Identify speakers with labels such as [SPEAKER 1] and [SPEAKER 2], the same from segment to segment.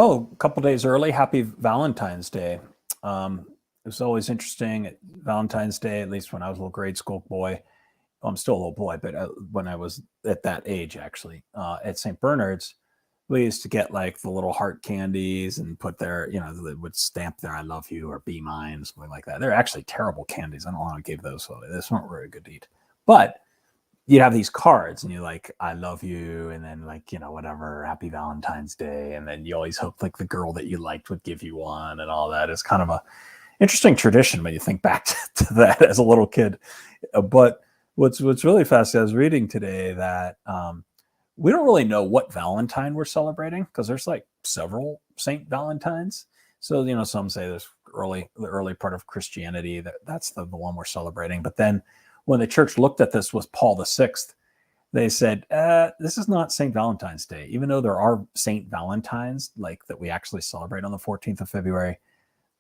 [SPEAKER 1] Well, a couple days early, happy Valentine's Day. It was always interesting at Valentine's Day, at least when I was a little grade school boy. Well, I'm still a little boy, but when I was at that age, actually, at St. Bernard's, we used to get like the little heart candies and put their, they would stamp their "I love you" or "Be mine," something like that. They're actually terrible candies. I don't want to give those away. This weren't very good to eat. But you'd have these cards and you're like, "I love you," and then like, whatever, "Happy Valentine's Day." And then you always hope like the girl that you liked would give you one and all that. Is kind of a interesting tradition when you think back to that as a little kid. But what's really fascinating, I was reading today that we don't really know what Valentine we're celebrating, because there's like several Saint Valentines. So, some say there's the early part of Christianity, that's the one we're celebrating. But then when the church looked at this with Paul VI, they said, this is not St. Valentine's Day. Even though there are St. Valentines like that we actually celebrate on the 14th of February,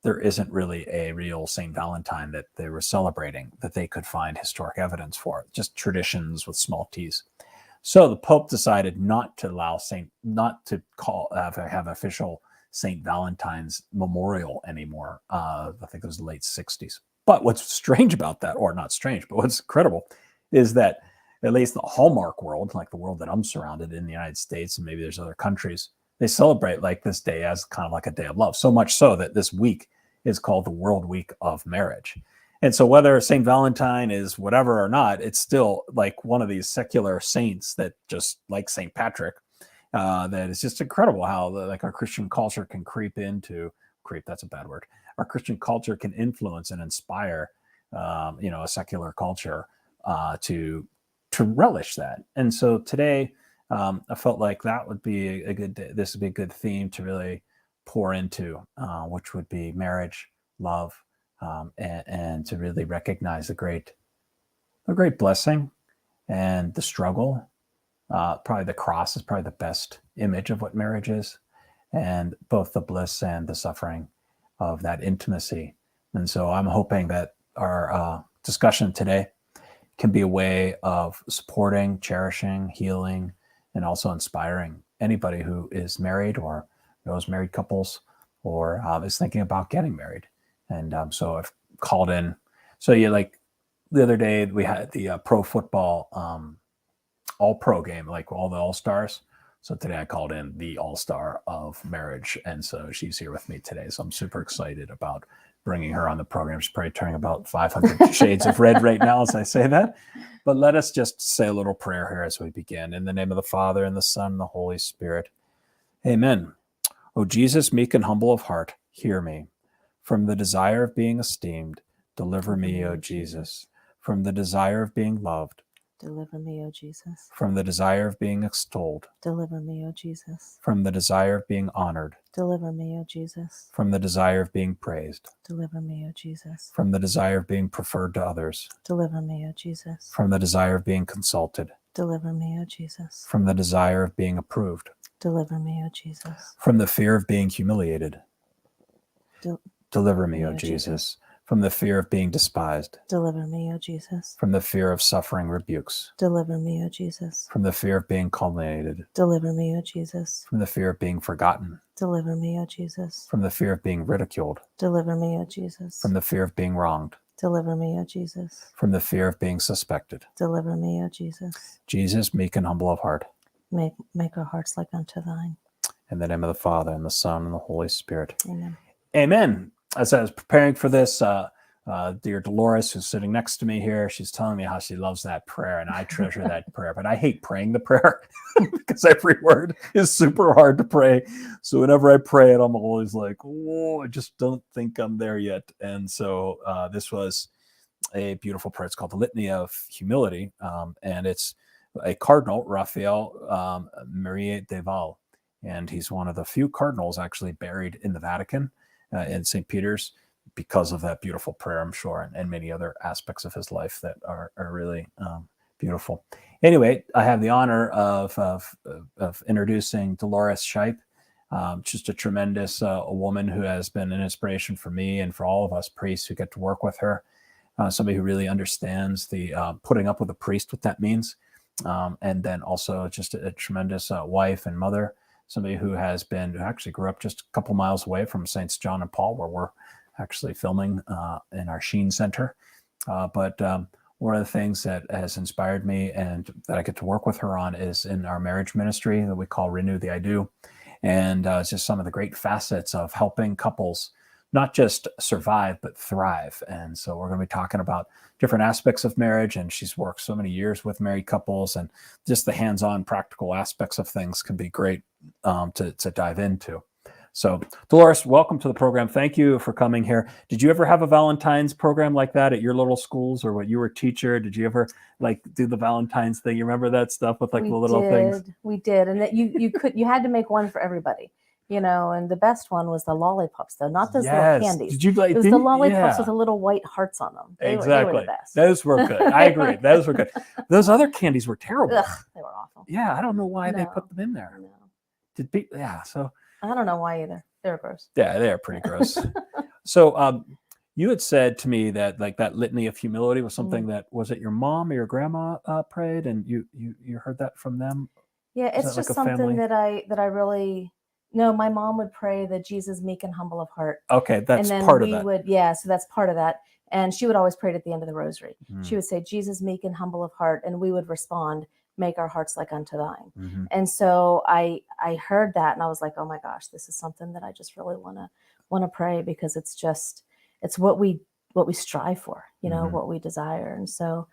[SPEAKER 1] there isn't really a real St. Valentine that they were celebrating that they could find historic evidence for, just traditions with small t's. So the Pope decided not to have official St. Valentine's memorial anymore. I think it was the late 60s. But what's strange about that, or not strange, but what's incredible, is that at least the Hallmark world, like the world that I'm surrounded in the United States, and maybe there's other countries, they celebrate like this day as kind of like a day of love. So much so that this week is called the World Week of Marriage. And so whether St. Valentine is whatever or not, it's still like one of these secular saints that just like St. Patrick, that is just incredible how like our Christian culture can that's a bad word. Our Christian culture can influence and inspire, a secular culture to relish that. And so today, I felt like that would be this would be a good theme to really pour into, which would be marriage, love, and to really recognize the great blessing and the struggle. Probably the cross is probably the best image of what marriage is, and both the bliss and the suffering of that intimacy. And so I'm hoping that our discussion today can be a way of supporting, cherishing, healing, and also inspiring anybody who is married or knows married couples or is thinking about getting married. And so I've called in. So like the other day we had the pro football all-pro game, like all the all-stars. So today I called in the all-star of marriage. And so she's here with me today. So I'm super excited about bringing her on the program. She's probably turning about 500 shades of red right now as I say that. But let us just say a little prayer here as we begin. In the name of the Father, and the Son, and the Holy Spirit. Amen. O Jesus, meek and humble of heart, hear me. From the desire of being esteemed, deliver me, O Jesus. From the desire of being loved,
[SPEAKER 2] deliver me, O Jesus.
[SPEAKER 1] From the desire of being extolled,
[SPEAKER 2] deliver me, O Jesus.
[SPEAKER 1] From the desire of being honored,
[SPEAKER 2] deliver me, O Jesus.
[SPEAKER 1] From the desire of being praised,
[SPEAKER 2] deliver me, O Jesus.
[SPEAKER 1] From the desire of being preferred to others,
[SPEAKER 2] deliver me, O Jesus.
[SPEAKER 1] From the desire of being consulted,
[SPEAKER 2] deliver me, O Jesus.
[SPEAKER 1] From the desire of being approved,
[SPEAKER 2] deliver me, O Jesus.
[SPEAKER 1] From the fear of being humiliated, deliver me, O Jesus. From the fear of being despised,
[SPEAKER 2] deliver me, O Jesus.
[SPEAKER 1] From the fear of suffering rebukes,
[SPEAKER 2] deliver me, O Jesus.
[SPEAKER 1] From the fear of being calumniated,
[SPEAKER 2] deliver me, O Jesus.
[SPEAKER 1] From the fear of being forgotten,
[SPEAKER 2] deliver me, O Jesus.
[SPEAKER 1] From the fear of being ridiculed,
[SPEAKER 2] deliver me, O Jesus.
[SPEAKER 1] From the fear of being wronged,
[SPEAKER 2] deliver me, O Jesus.
[SPEAKER 1] From the fear of being suspected,
[SPEAKER 2] deliver me, O Jesus.
[SPEAKER 1] Jesus, meek and humble of heart,
[SPEAKER 2] make our hearts like unto thine.
[SPEAKER 1] In the name of the Father, and the Son, and the Holy Spirit.
[SPEAKER 2] Amen.
[SPEAKER 1] Amen. As I was preparing for this, dear Dolores, who's sitting next to me here, she's telling me how she loves that prayer, and I treasure that prayer. But I hate praying the prayer because every word is super hard to pray. So whenever I pray it, I'm always like, oh, I just don't think I'm there yet. And so this was a beautiful prayer. It's called the Litany of Humility, and it's a cardinal, Raphael Marie de Val, and he's one of the few cardinals actually buried in the Vatican. In St. Peter's, because of that beautiful prayer, I'm sure, and many other aspects of his life that are really beautiful. Anyway, I have the honor of introducing Dolores Shipe, just a tremendous a woman who has been an inspiration for me and for all of us priests who get to work with her. Somebody who really understands the putting up with a priest, what that means, and then also just a tremendous wife and mother. somebody who actually grew up just a couple miles away from Saints John and Paul, where we're actually filming in our Sheen Center. But one of the things that has inspired me and that I get to work with her on is in our marriage ministry that we call Renew the I Do. And it's just some of the great facets of helping couples not just survive, but thrive. And so we're going to be talking about different aspects of marriage. And she's worked so many years with married couples, and just the hands-on practical aspects of things can be great to dive into. So Dolores, welcome to the program. Thank you for coming here. Did you ever have a Valentine's program like that at your little schools, or when you were a teacher? Did you ever do the Valentine's thing? You remember that stuff with the little things?
[SPEAKER 2] We did. And that you had to make one for everybody. And the best one was the lollipops, though, not those little candies.
[SPEAKER 1] Did you
[SPEAKER 2] it was the lollipops with the little white hearts on them. They were the best.
[SPEAKER 1] Those were good. I agree. Those were good. Those other candies were terrible.
[SPEAKER 2] Ugh, they were awful.
[SPEAKER 1] Yeah, I don't know why they put them in there.
[SPEAKER 2] No. So I don't know why either. They were gross.
[SPEAKER 1] Yeah, they are pretty gross. So you had said to me that that litany of humility was something that, was it your mom or your grandma prayed, and you heard that from them?
[SPEAKER 2] Yeah, it's just something that I really. No, my mom would pray that Jesus meek and humble of heart.
[SPEAKER 1] Okay, that's part of that.
[SPEAKER 2] So that's part of that. And she would always pray it at the end of the rosary. She would say, Jesus meek and humble of heart, and we would respond, make our hearts like unto thine. And so I heard that, and I was like, oh my gosh, this is something that I just really want to pray, because it's what we strive for, what we desire. And so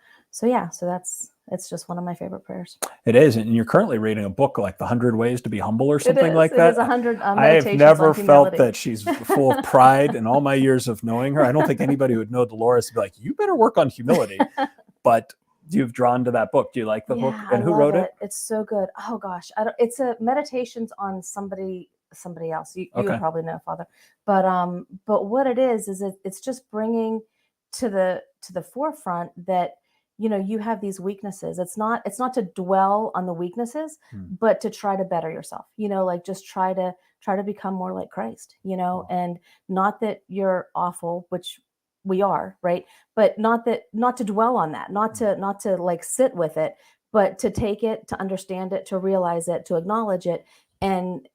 [SPEAKER 2] it's just one of my favorite prayers.
[SPEAKER 1] It is. And you're currently reading a book like The 100 Ways to be Humble or something like that.
[SPEAKER 2] It is 100
[SPEAKER 1] I have never felt that she's full of pride in all my years of knowing her. I don't think anybody who would know Dolores would be like, you better work on humility. But you've drawn to that book. Do you like the book? And who wrote it?
[SPEAKER 2] It's so good. Oh gosh. It's a meditations on somebody else. You would probably know, Father. But what it is it's just bringing to the forefront that you have these weaknesses. It's not to dwell on the weaknesses, but to try to better yourself, just try to become more like Christ, and not that you're awful, which we are, right? But not to dwell on that, not to sit with it, but to take it, to understand it, to realize it, to acknowledge it, and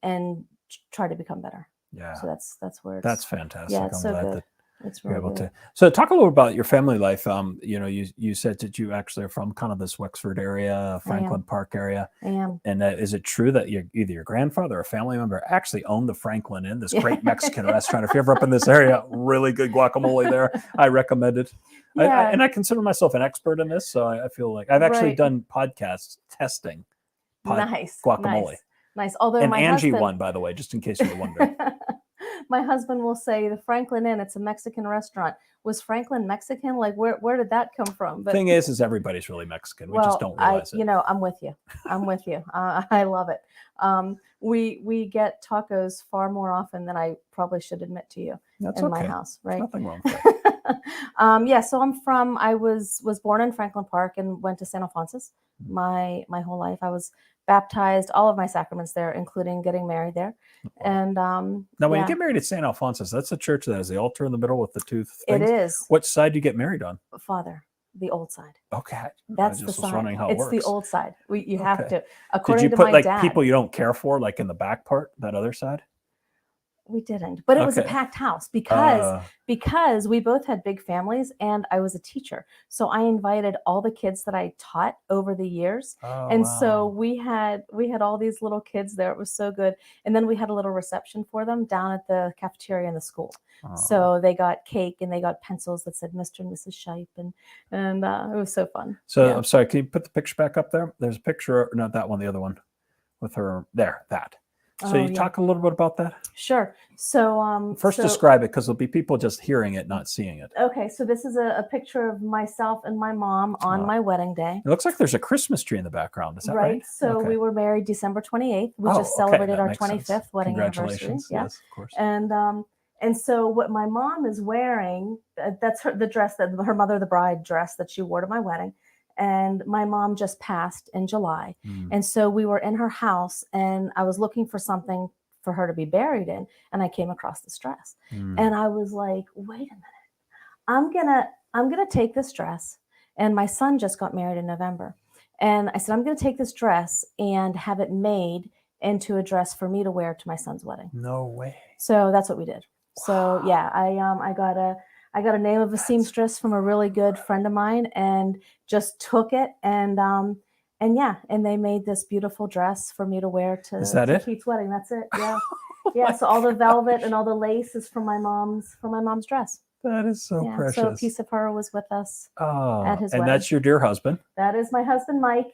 [SPEAKER 2] try to become better.
[SPEAKER 1] Yeah.
[SPEAKER 2] So that's where
[SPEAKER 1] that's fantastic.
[SPEAKER 2] Yeah, it's so good. It's really good.
[SPEAKER 1] So talk a little about your family life. You said that you actually are from kind of this Wexford area, Franklin Park area.
[SPEAKER 2] I am.
[SPEAKER 1] And is it true that either your grandfather or a family member actually owned the Franklin Inn, this great Mexican restaurant? If you're ever up in this area, really good guacamole there. I recommend it.
[SPEAKER 2] Yeah.
[SPEAKER 1] And I consider myself an expert in this, so I feel like I've actually done podcasts testing guacamole.
[SPEAKER 2] Nice. Although
[SPEAKER 1] and
[SPEAKER 2] my
[SPEAKER 1] Angie
[SPEAKER 2] husband
[SPEAKER 1] won, by the way, just in case you were wondering.
[SPEAKER 2] My husband will say the Franklin Inn, it's a Mexican restaurant. Was Franklin Mexican? Like where did that come from? But
[SPEAKER 1] thing is everybody's really Mexican. We just don't realize it.
[SPEAKER 2] I'm with you. I love it. We get tacos far more often than I probably should admit to you.
[SPEAKER 1] That's
[SPEAKER 2] in my house, right?
[SPEAKER 1] Nothing wrong with that.
[SPEAKER 2] So I was born in Franklin Park and went to St. Alphonsus my whole life. I was baptized, all of my sacraments there, including getting married there. And
[SPEAKER 1] now, when you get married at St. Alphonsus, that's a church that has the altar in the middle with the two things.
[SPEAKER 2] It is.
[SPEAKER 1] What side do you get married on?
[SPEAKER 2] Father, the old side.
[SPEAKER 1] Okay,
[SPEAKER 2] that's the side. It's the old side. You have to.
[SPEAKER 1] According to my dad. Did you put people you don't care for, like in the back part, that other side?
[SPEAKER 2] We didn't, but it was a packed house because we both had big families and I was a teacher. So I invited all the kids that I taught over the years. So we had all these little kids there. It was so good. And then we had a little reception for them down at the cafeteria in the school. So they got cake and they got pencils that said Mr. and Mrs. Shipe, and it was so fun.
[SPEAKER 1] So I'm sorry, can you put the picture back up there? There's a picture, not that one, the other one with her there, that. So you talk a little bit about that?
[SPEAKER 2] Sure. So
[SPEAKER 1] first describe it, because there'll be people just hearing it, not seeing it.
[SPEAKER 2] Okay, so this is a picture of myself and my mom on my wedding day.
[SPEAKER 1] It looks like there's a Christmas tree in the background. Is that right?
[SPEAKER 2] So we were married December 28th. We just celebrated our 25th wedding anniversary.
[SPEAKER 1] Yeah, of course.
[SPEAKER 2] And so what my mom is wearing, that's the dress that her mother, the bride dress that she wore to my wedding. And my mom just passed in July. And so we were in her house and I was looking for something for her to be buried in. And I came across this dress and I was like, wait a minute, I'm going to take this dress. And my son just got married in November. And I said, I'm going to take this dress and have it made into a dress for me to wear to my son's wedding.
[SPEAKER 1] No way.
[SPEAKER 2] So that's what we did. So yeah, I got a name of a seamstress from a really good friend of mine, and just took it, and yeah, and they made this beautiful dress for me to wear to Keith's wedding. That's it. Yeah. Yeah. So all the velvet and all the lace is from my mom's dress.
[SPEAKER 1] That is so precious.
[SPEAKER 2] So a piece of her was with us at his wedding.
[SPEAKER 1] And that's your dear husband.
[SPEAKER 2] That is my husband, Mike.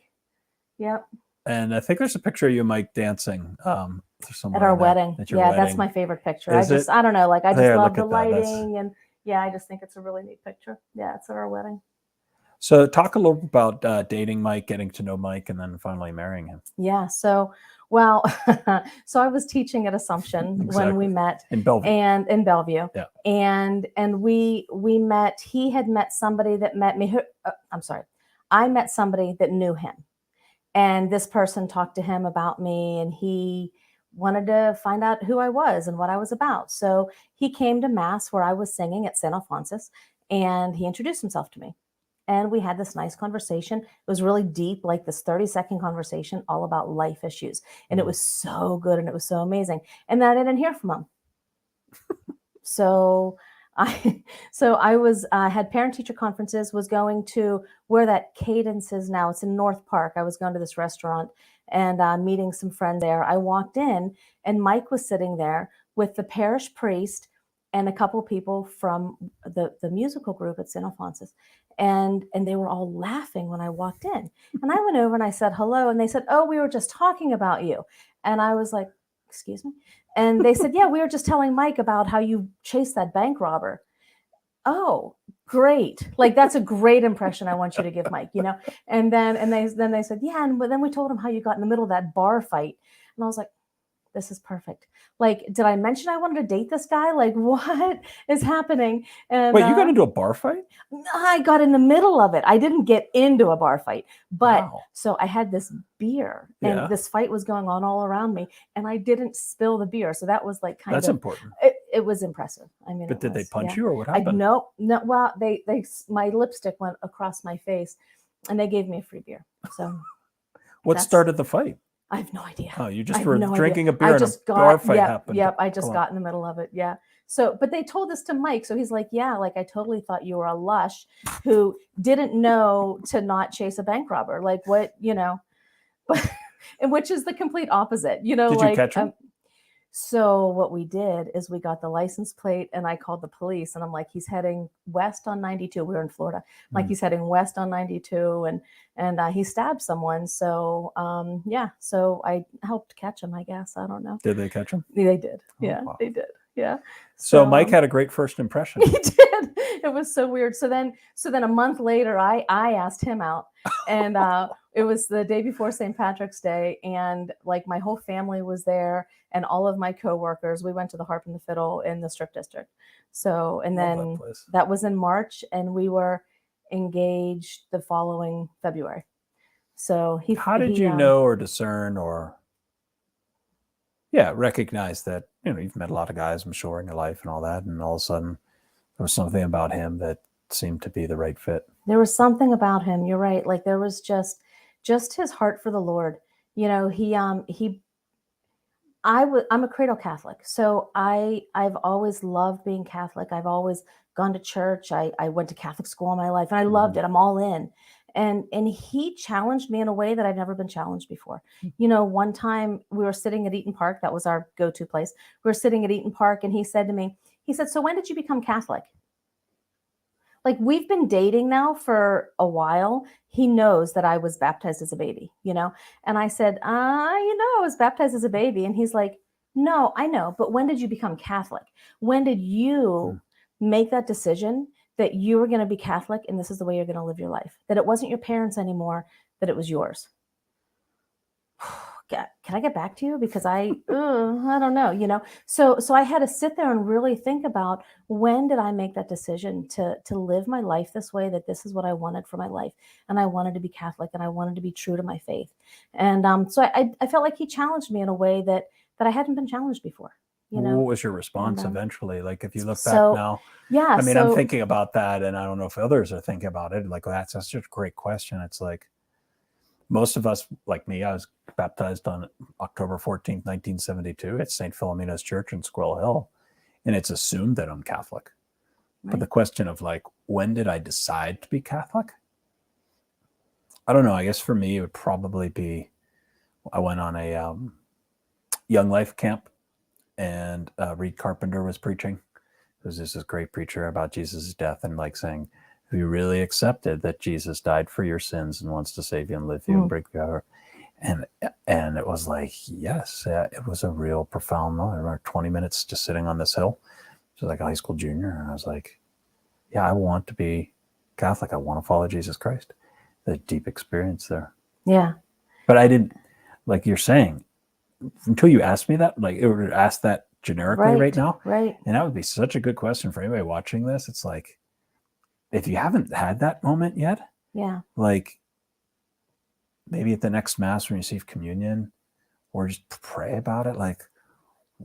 [SPEAKER 2] Yep.
[SPEAKER 1] And I think there's a picture of you, Mike, dancing
[SPEAKER 2] at our wedding. Yeah, that's my favorite picture. I don't know, like I just love the lighting, and yeah, I just think it's a really neat picture. Yeah, it's at our wedding.
[SPEAKER 1] So talk a little about dating Mike, getting to know Mike, and then finally marrying him.
[SPEAKER 2] Yeah. So, well, so I was teaching at Assumption when we met
[SPEAKER 1] in Bellevue.
[SPEAKER 2] And in Bellevue.
[SPEAKER 1] Yeah.
[SPEAKER 2] And we met. He had met somebody that met me. I met somebody that knew him, and this person talked to him about me, and he wanted to find out who I was and what I was about. So he came to Mass where I was singing at St. Alphonsus, and he introduced himself to me. And we had this nice conversation. It was really deep, like this 30-second conversation all about life issues. And it was so good, and it was so amazing. And then I didn't hear from him. So I had parent-teacher conferences, was going to where that Cadence is now. It's in North Park. I was going to this restaurant and meeting some friend there. I walked in, and Mike was sitting there with the parish priest and a couple people from the musical group at St. Alphonsus. And they were all laughing when I walked in. And I went over and I said, hello. And they said, oh, we were just talking about you. And I was like, excuse me? And they said, yeah, we were just telling Mike about how you chased that bank robber. Oh, great. Like, that's a great impression I want you to give Mike, And then they said, yeah. And then we told him how you got in the middle of that bar fight. And I was like, this is perfect. Like, did I mention I wanted to date this guy? Like, what is happening? And
[SPEAKER 1] wait, you got into a bar fight?
[SPEAKER 2] I got in the middle of it. I didn't get into a bar fight, but So I had this beer, and this fight was going on all around me, and I didn't spill the beer. So that was like
[SPEAKER 1] that's important.
[SPEAKER 2] It was impressive. I mean,
[SPEAKER 1] but did they punch you, or what happened?
[SPEAKER 2] No. Well, they my lipstick went across my face, and they gave me a free beer. So
[SPEAKER 1] what started the fight?
[SPEAKER 2] I have no idea.
[SPEAKER 1] Oh, you just were drinking a beer and a bar fight happened.
[SPEAKER 2] Yep, I just got in the middle of it. Yeah. So, but they told this to Mike. So he's like, yeah, like I totally thought you were a lush who didn't know to not chase a bank robber. Like what, but, and which is the complete opposite,
[SPEAKER 1] Did you catch him?
[SPEAKER 2] So what we did is we got the license plate, and I called the police, and I'm like, he's heading west on 92. We were in Florida. Like he's heading west on 92, and he stabbed someone. So so I helped catch him, I guess. I don't know.
[SPEAKER 1] Did they catch him?
[SPEAKER 2] They did. Yeah, wow. They did. Yeah.
[SPEAKER 1] So Mike had a great first impression.
[SPEAKER 2] He did. It was so weird. So then a month later, I asked him out, and it was the day before St. Patrick's Day, and like my whole family was there, and all of my coworkers. We went to the Harp and the Fiddle in the Strip District. So, and then that was in March, and we were engaged the following February. So
[SPEAKER 1] how did you know or discern or recognize that, you've met a lot of guys, I'm sure, in your life and all that, and all of a sudden there was something about him that seemed to be the right fit?
[SPEAKER 2] There was something about him. You're right. Like there was just his heart for the Lord. I'm a cradle Catholic. So I've always loved being Catholic. I've always gone to church. I went to Catholic school all my life, and I loved it. I'm all in. And he challenged me in a way that I've never been challenged before. One time we were sitting at Eaton Park. That was our go-to place. We were sitting at Eaton Park, and he said to me, so when did you become Catholic? Like, we've been dating now for a while. He knows that I was baptized as a baby, And I said, I was baptized as a baby. And he's like, no, I know. But when did you become Catholic? When did you make that decision that you were going to be Catholic and this is the way you're going to live your life? That it wasn't your parents anymore, that it was yours. Can I get back to you? Because I don't know, So I had to sit there and really think about, when did I make that decision to live my life this way, that this is what I wanted for my life. And I wanted to be Catholic, and I wanted to be true to my faith. And so I felt like he challenged me in a way that I hadn't been challenged before.
[SPEAKER 1] What was your response eventually? Like, if you look back now, I'm thinking about that, and I don't know if others are thinking about it. Like, that's such a great question. It's like, most of us, like me, I was baptized on October 14th, 1972 at St. Philomena's Church in Squirrel Hill. And it's assumed that I'm Catholic. Right. But the question of like, when did I decide to be Catholic? I don't know. I guess for me, it would probably be, I went on a Young Life camp, and Reed Carpenter was preaching. There was this great preacher about Jesus' death, and like saying, if you really accepted that Jesus died for your sins and wants to save you and live you and break you out. And it was like, yes, it was a real profound moment. I remember 20 minutes just sitting on this hill. It was like a high school junior. And I was like, yeah, I want to be Catholic. I want to follow Jesus Christ. The deep experience there.
[SPEAKER 2] Yeah.
[SPEAKER 1] But I didn't, like you're saying, until you asked me that, like it would ask that generically right now.
[SPEAKER 2] Right.
[SPEAKER 1] And that would be such a good question for anybody watching this. It's like, if you haven't had that moment yet,
[SPEAKER 2] yeah,
[SPEAKER 1] like maybe at the next Mass when you receive communion, or just pray about it, like,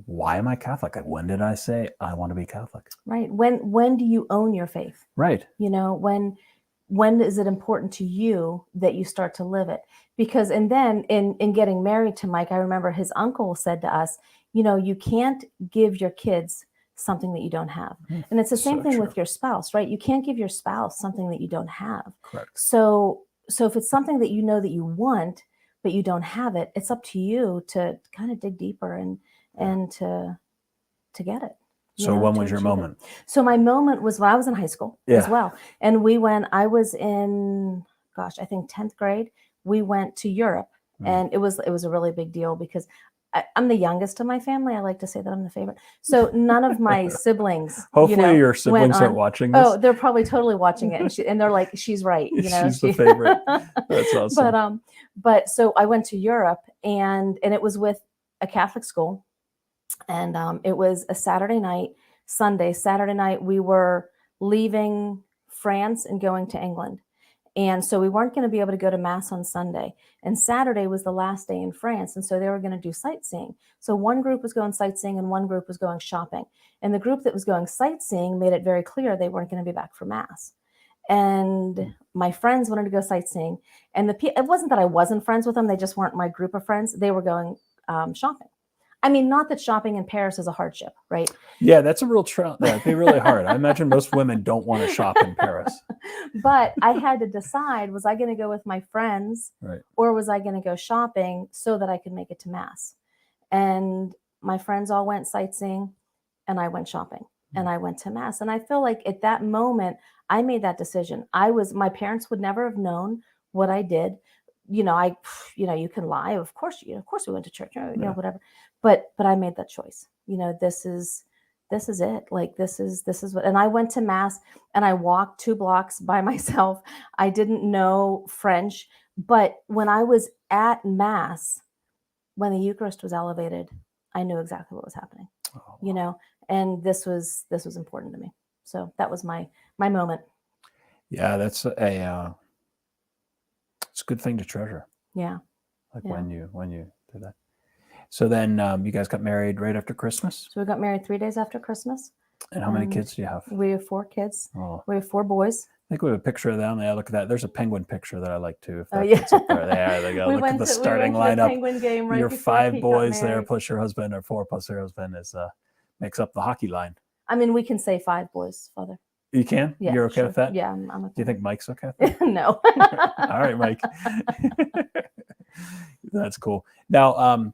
[SPEAKER 1] why am I Catholic? Like, when did I say I want to be Catholic?
[SPEAKER 2] Right. When do you own your faith?
[SPEAKER 1] Right.
[SPEAKER 2] You know, when is it important to you that you start to live it? Because, and then in getting married to Mike, I remember his uncle said to us, you know, you can't give your kids something that you don't have. And it's the same thing with your spouse, right? You can't give your spouse something that you don't have.
[SPEAKER 1] Correct.
[SPEAKER 2] So if it's something that you know that you want, but you don't have it, it's up to you to kind of dig deeper and to get it.
[SPEAKER 1] So when was your moment?
[SPEAKER 2] So my moment was when I was in high school as well. And I was in, I think 10th grade, we went to Europe, and it was a really big deal because I'm the youngest of my family. I like to say that I'm the favorite. So none of my siblings.
[SPEAKER 1] Hopefully your siblings aren't watching this.
[SPEAKER 2] Oh, they're probably totally watching it, and they're like, she's right. You know,
[SPEAKER 1] she's the favorite. That's awesome.
[SPEAKER 2] But so I went to Europe, and it was with a Catholic school, and it was a Saturday night. Saturday night, we were leaving France and going to England. And so we weren't going to be able to go to Mass on Sunday. And Saturday was the last day in France. And so they were going to do sightseeing. So one group was going sightseeing and one group was going shopping. And the group that was going sightseeing made it very clear they weren't going to be back for Mass. And my friends wanted to go sightseeing. And it wasn't that I wasn't friends with them. They just weren't my group of friends. They were going shopping. I mean, not that shopping in Paris is a hardship, right?
[SPEAKER 1] Yeah, that's a real that'd be really hard. I imagine most women don't want to shop in Paris.
[SPEAKER 2] But I had to decide, was I going to go with my friends, or was I going to go shopping so that I could make it to Mass? And my friends all went sightseeing, and I went shopping, and I went to Mass. And I feel like at that moment, I made that decision. My parents would never have known what I did. You know, you can lie. Of course we went to church, you know, whatever. But I made that choice. You know, this is it. Like, this is what, and I went to Mass, and I walked 2 blocks by myself. I didn't know French, but when I was at Mass, when the Eucharist was elevated, I knew exactly what was happening, you know, and this was important to me. So that was my moment.
[SPEAKER 1] Yeah. That's it's a good thing to treasure.
[SPEAKER 2] Yeah.
[SPEAKER 1] Like when you do that. So then you guys got married right after Christmas?
[SPEAKER 2] So we got married 3 days after Christmas.
[SPEAKER 1] And how many kids do you have?
[SPEAKER 2] We have 4 kids. Oh. We have 4 boys.
[SPEAKER 1] I think we have a picture of them. Yeah, look at that. There's a penguin picture that I like too. If that
[SPEAKER 2] fits
[SPEAKER 1] up there. Yeah, there you go. Look at the starting lineup.
[SPEAKER 2] Penguin game right
[SPEAKER 1] your 5 boys there plus your husband, or 4 plus your husband makes up the hockey line.
[SPEAKER 2] I mean, we can say 5 boys, Father.
[SPEAKER 1] You can?
[SPEAKER 2] Yeah,
[SPEAKER 1] you're okay with that?
[SPEAKER 2] Yeah, I'm okay.
[SPEAKER 1] Do you think Mike's okay with that?
[SPEAKER 2] No.
[SPEAKER 1] All right, Mike. That's cool. Now,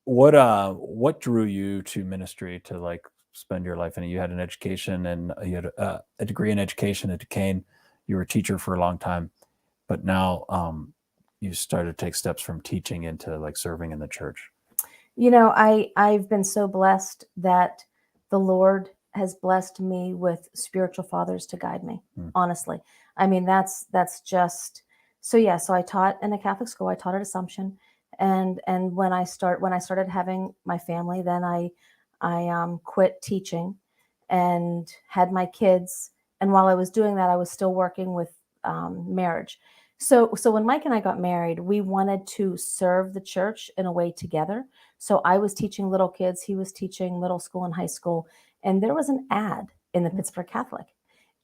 [SPEAKER 1] what drew you to ministry, to like spend your life in it? You had an education, and you had a degree in education at Duquesne. You were a teacher for a long time, but now you started to take steps from teaching into like serving in the church.
[SPEAKER 2] You know, I've been so blessed that the Lord has blessed me with spiritual fathers to guide me. Honestly, I mean, that's just so. Yeah, so I taught in a Catholic school. I taught at Assumption, and when I started having my family, then I quit teaching and had my kids. And while I was doing that, I was still working with marriage. So when Mike and I got married, we wanted to serve the church in a way together. So I was teaching little kids. He was teaching middle school and high school. And there was an ad in the Pittsburgh Catholic,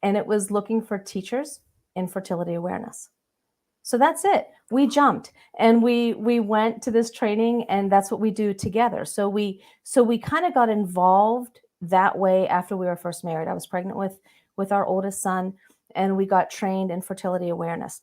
[SPEAKER 2] and it was looking for teachers in fertility awareness. So that's it. We jumped and we went to this training, and that's what we do together. So we kind of got involved that way after we were first married. I was pregnant with our oldest son, and we got trained in fertility awareness.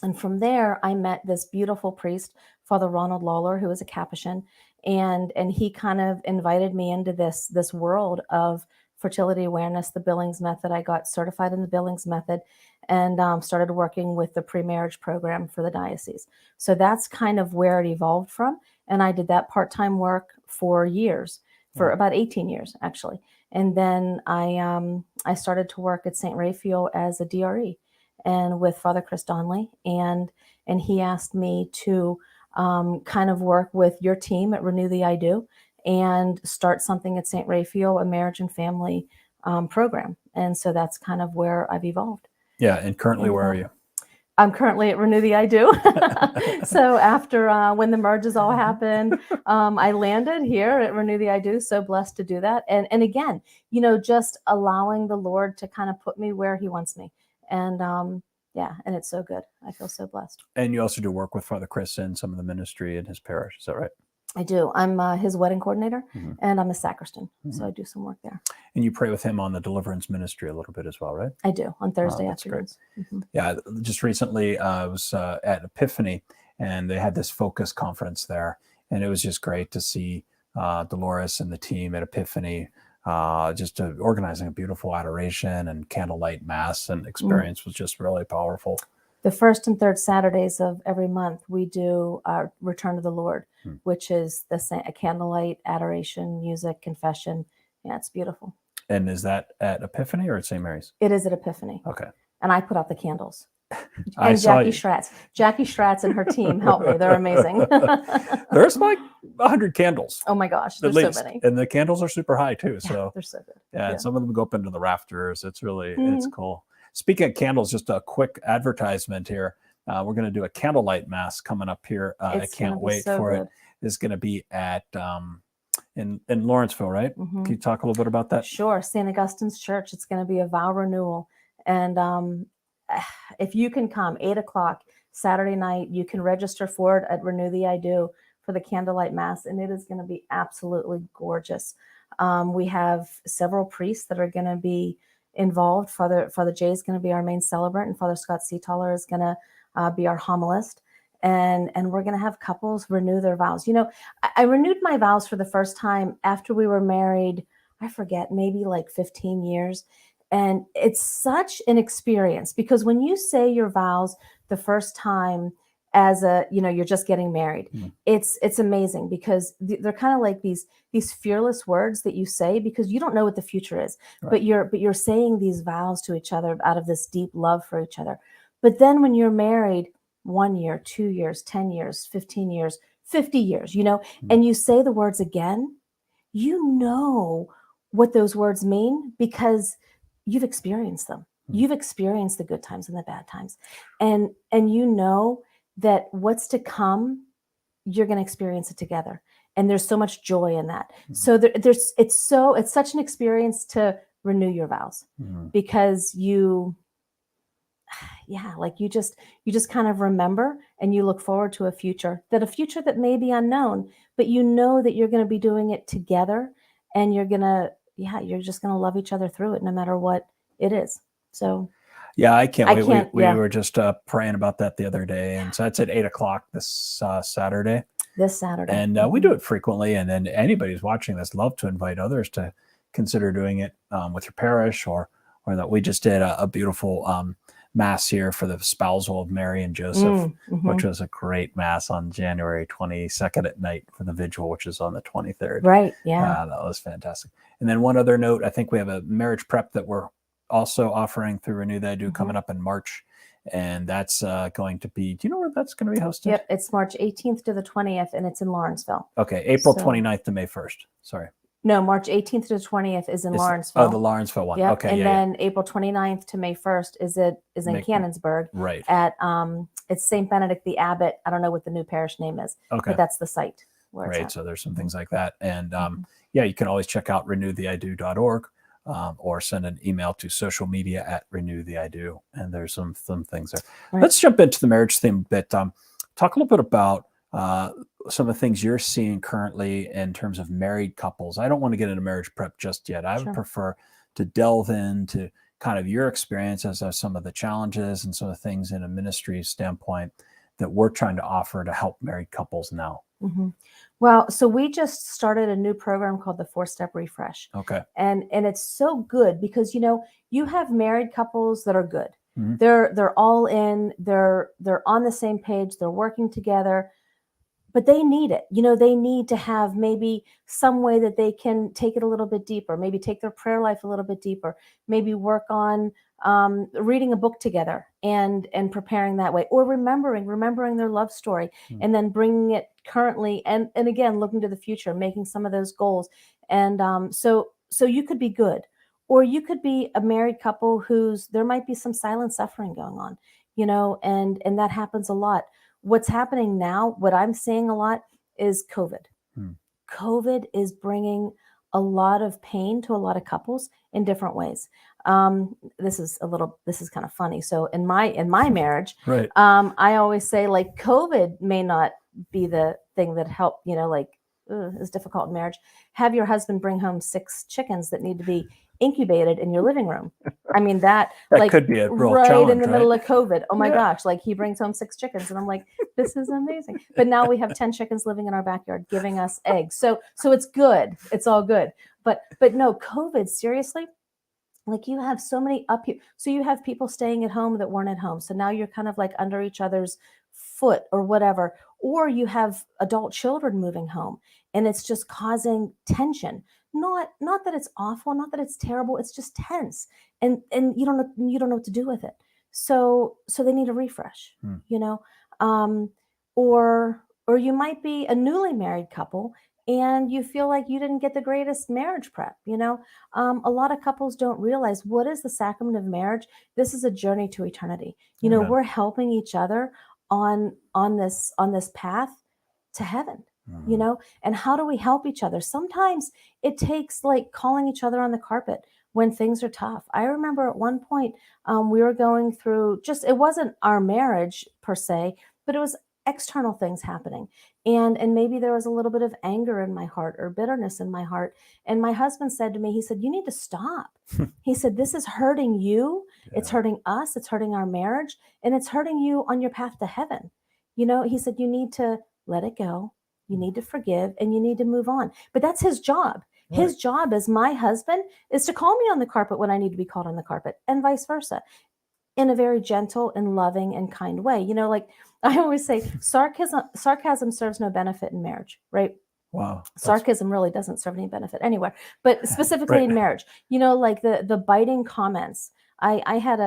[SPEAKER 2] And from there, I met this beautiful priest, Father Ronald Lawler, who is a Capuchin, and he kind of invited me into this world of fertility awareness, the Billings method. I got certified in the Billings method, and started working with the pre-marriage program for the diocese. So that's kind of where it evolved from. And I did that part-time work for years, for about 18 years, actually. And then I started to work at St. Raphael as a DRE, and with Father Chris Donnelly, and he asked me to kind of work with your team at Renew the I Do and start something at St. Raphael, a marriage and family program. And so that's kind of where I've evolved.
[SPEAKER 1] Yeah. And currently, where are you?
[SPEAKER 2] I'm currently at Renew the I Do. So after when the merges all happened, I landed here at Renew the I Do. So blessed to do that. And again, just allowing the Lord to kind of put me where he wants me. And and it's so good. I feel so blessed.
[SPEAKER 1] And you also do work with Father Chris in some of the ministry in his parish. Is that right?
[SPEAKER 2] I do. I'm his wedding coordinator, and I'm a sacristan. So I do some work there.
[SPEAKER 1] And you pray with him on the deliverance ministry a little bit as well, right?
[SPEAKER 2] I do, on Thursday
[SPEAKER 1] that's
[SPEAKER 2] afternoons.
[SPEAKER 1] Yeah, just recently I was at Epiphany, and they had this focus conference there, and it was just great to see Dolores and the team at Epiphany just organizing a beautiful adoration and candlelight mass, and experience was just really powerful.
[SPEAKER 2] The first and third Saturdays of every month, we do our Return to the Lord, which is a candlelight, adoration, music, confession. Yeah, it's beautiful.
[SPEAKER 1] And is that at Epiphany or at St. Mary's?
[SPEAKER 2] It is at Epiphany.
[SPEAKER 1] Okay.
[SPEAKER 2] And I put out the candles. And Jackie Schratz and her team help me. They're amazing.
[SPEAKER 1] There's like 100 candles.
[SPEAKER 2] Oh my gosh, there's so many.
[SPEAKER 1] And the candles are super high too. So
[SPEAKER 2] they're so good.
[SPEAKER 1] Yeah, and some of them go up into the rafters. It's really, it's cool. Speaking of candles, just a quick advertisement here. We're going to do a candlelight mass coming up here. I can't wait for it. It's going to be at in Lawrenceville, right? Can you talk a little bit about that?
[SPEAKER 2] Sure. St. Augustine's Church. It's going to be a vow renewal. And if you can come, 8:00 Saturday night, you can register for it at Renew the I Do for the candlelight mass. And it is going to be absolutely gorgeous. We have several priests that are going to be involved. Father Jay is going to be our main celebrant, and Father Scott Seataller is going to be our homilist. And we're going to have couples renew their vows. I renewed my vows for the first time after we were married, I forget, maybe like 15 years. And it's such an experience, because when you say your vows the first time as you're just getting married, it's amazing, because they're kind of like these fearless words that you say, because you don't know what the future is, but you're saying these vows to each other out of this deep love for each other. But then when you're married 1 year, 2 years, 10 years, 15 years, 50 years, and you say the words again, what those words mean, because you've experienced them. You've experienced the good times and the bad times. And that what's to come, you're going to experience it together. And there's so much joy in that. So it's such an experience to renew your vows, because you just kind of remember, and you look forward to a future that may be unknown, but that you're going to be doing it together, and you're just going to love each other through it, no matter what it is. So
[SPEAKER 1] yeah, I can't wait. We were just praying about that the other day, and so it's at 8:00 this Saturday.
[SPEAKER 2] This Saturday,
[SPEAKER 1] and we do it frequently. And then anybody who's watching this, love to invite others to consider doing it with your parish, or that we just did a beautiful mass here for the spousal of Mary and Joseph, which was a great mass on January 22nd at night for the vigil, which is on the 23rd.
[SPEAKER 2] Right. Yeah,
[SPEAKER 1] that was fantastic. And then one other note, I think we have a marriage prep that we're also offering through Renew That I Do coming up in March. And that's going to be, do you know where that's going to be hosted?
[SPEAKER 2] Yep, it's March 18th to the 20th, and it's in Lawrenceville.
[SPEAKER 1] Okay, April 29th to May 1st. Sorry.
[SPEAKER 2] No, March 18th to the 20th is in Lawrenceville.
[SPEAKER 1] Oh, the Lawrenceville one.
[SPEAKER 2] Yep.
[SPEAKER 1] Okay.
[SPEAKER 2] And then April 29th to May 1st is in Canonsburg.
[SPEAKER 1] Right.
[SPEAKER 2] At it's St. Benedict the Abbot. I don't know what the new parish name is.
[SPEAKER 1] Okay.
[SPEAKER 2] But that's the site where it's
[SPEAKER 1] Right.
[SPEAKER 2] at.
[SPEAKER 1] So there's some things like that. And you can always check out renewtheido.org or send an email to socialmedia@renewtheido. And there's some things there.
[SPEAKER 2] Right.
[SPEAKER 1] Let's jump into the marriage theme a bit. Talk a little bit about some of the things you're seeing currently in terms of married couples. I don't want to get into marriage prep just yet. I would prefer to delve into kind of your experiences of some of the challenges and some of the things in a ministry standpoint that we're trying to offer to help married couples now.
[SPEAKER 2] Mm-hmm. Well, so we just started a new program called the 4-Step Refresh.
[SPEAKER 1] Okay.
[SPEAKER 2] And it's so good because, you have married couples that are good.
[SPEAKER 1] Mm-hmm.
[SPEAKER 2] They're all in, they're on the same page, they're working together, but they need it. They need to have maybe some way that they can take it a little bit deeper, maybe take their prayer life a little bit deeper, maybe work on reading a book together and preparing that way, or remembering their love story, and then bringing it currently, and again, looking to the future, making some of those goals. And so you could be good, or you could be a married couple there might be some silent suffering going on, and that happens a lot. What's happening now, what I'm seeing a lot, is COVID. COVID is bringing a lot of pain to a lot of couples in different ways. This is kind of funny. So in my marriage,
[SPEAKER 1] right.
[SPEAKER 2] I always say, like, COVID may not be the thing that helped, is difficult in marriage. Have your husband bring home 6 chickens that need to be incubated in your living room. I mean, that
[SPEAKER 1] could be a real
[SPEAKER 2] right
[SPEAKER 1] challenge,
[SPEAKER 2] in the
[SPEAKER 1] right?
[SPEAKER 2] middle of COVID. Oh my gosh, like, he brings home 6 chickens, and I'm like, this is amazing. But now we have 10 chickens living in our backyard giving us eggs. So it's good. It's all good. But no, COVID, seriously, like, you have so many so you have people staying at home that weren't at home. So now you're kind of like under each other's foot or whatever, or you have adult children moving home, and it's just causing tension. Not that it's awful, not that it's terrible. It's just tense, and you don't know what to do with it. So they need a refresh, or you might be a newly married couple and you feel like you didn't get the greatest marriage prep. A lot of couples don't realize, what is the sacrament of marriage? This is a journey to eternity.
[SPEAKER 1] Amen.
[SPEAKER 2] We're helping each other on this path to heaven. And how do we help each other? Sometimes it takes, like, calling each other on the carpet when things are tough. I remember at one point we were going through, it wasn't our marriage per se, but it was external things happening. And maybe there was a little bit of anger in my heart or bitterness in my heart. And my husband said to me, he said, you need to stop. He said, this is hurting you. Yeah. It's hurting us. It's hurting our marriage. And it's hurting you on your path to heaven. He said, you need to let it go. You need to forgive, and you need to move on. But that's his job. Right. His job as my husband is to call me on the carpet when I need to be called on the carpet, and vice versa, in a very gentle and loving and kind way. Like I always say, sarcasm serves no benefit in marriage, right?
[SPEAKER 1] Wow.
[SPEAKER 2] Sarcasm really doesn't serve any benefit anywhere, but specifically right. in marriage, like the biting comments. I had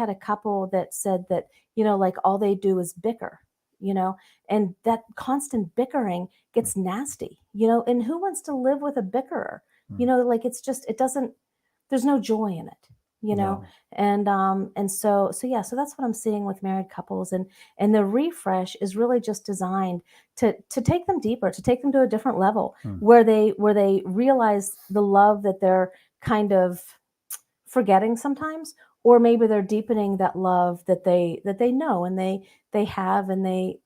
[SPEAKER 2] a couple that said that, like, all they do is bicker, and that constant bickering gets nasty, and who wants to live with a bickerer? Like, there's no joy in it.
[SPEAKER 1] No.
[SPEAKER 2] And so that's what I'm seeing with married couples, and the refresh is really just designed to take them deeper, to take them to a different level, where they realize the love that they're kind of forgetting sometimes, or maybe they're deepening that love that they know and they have and they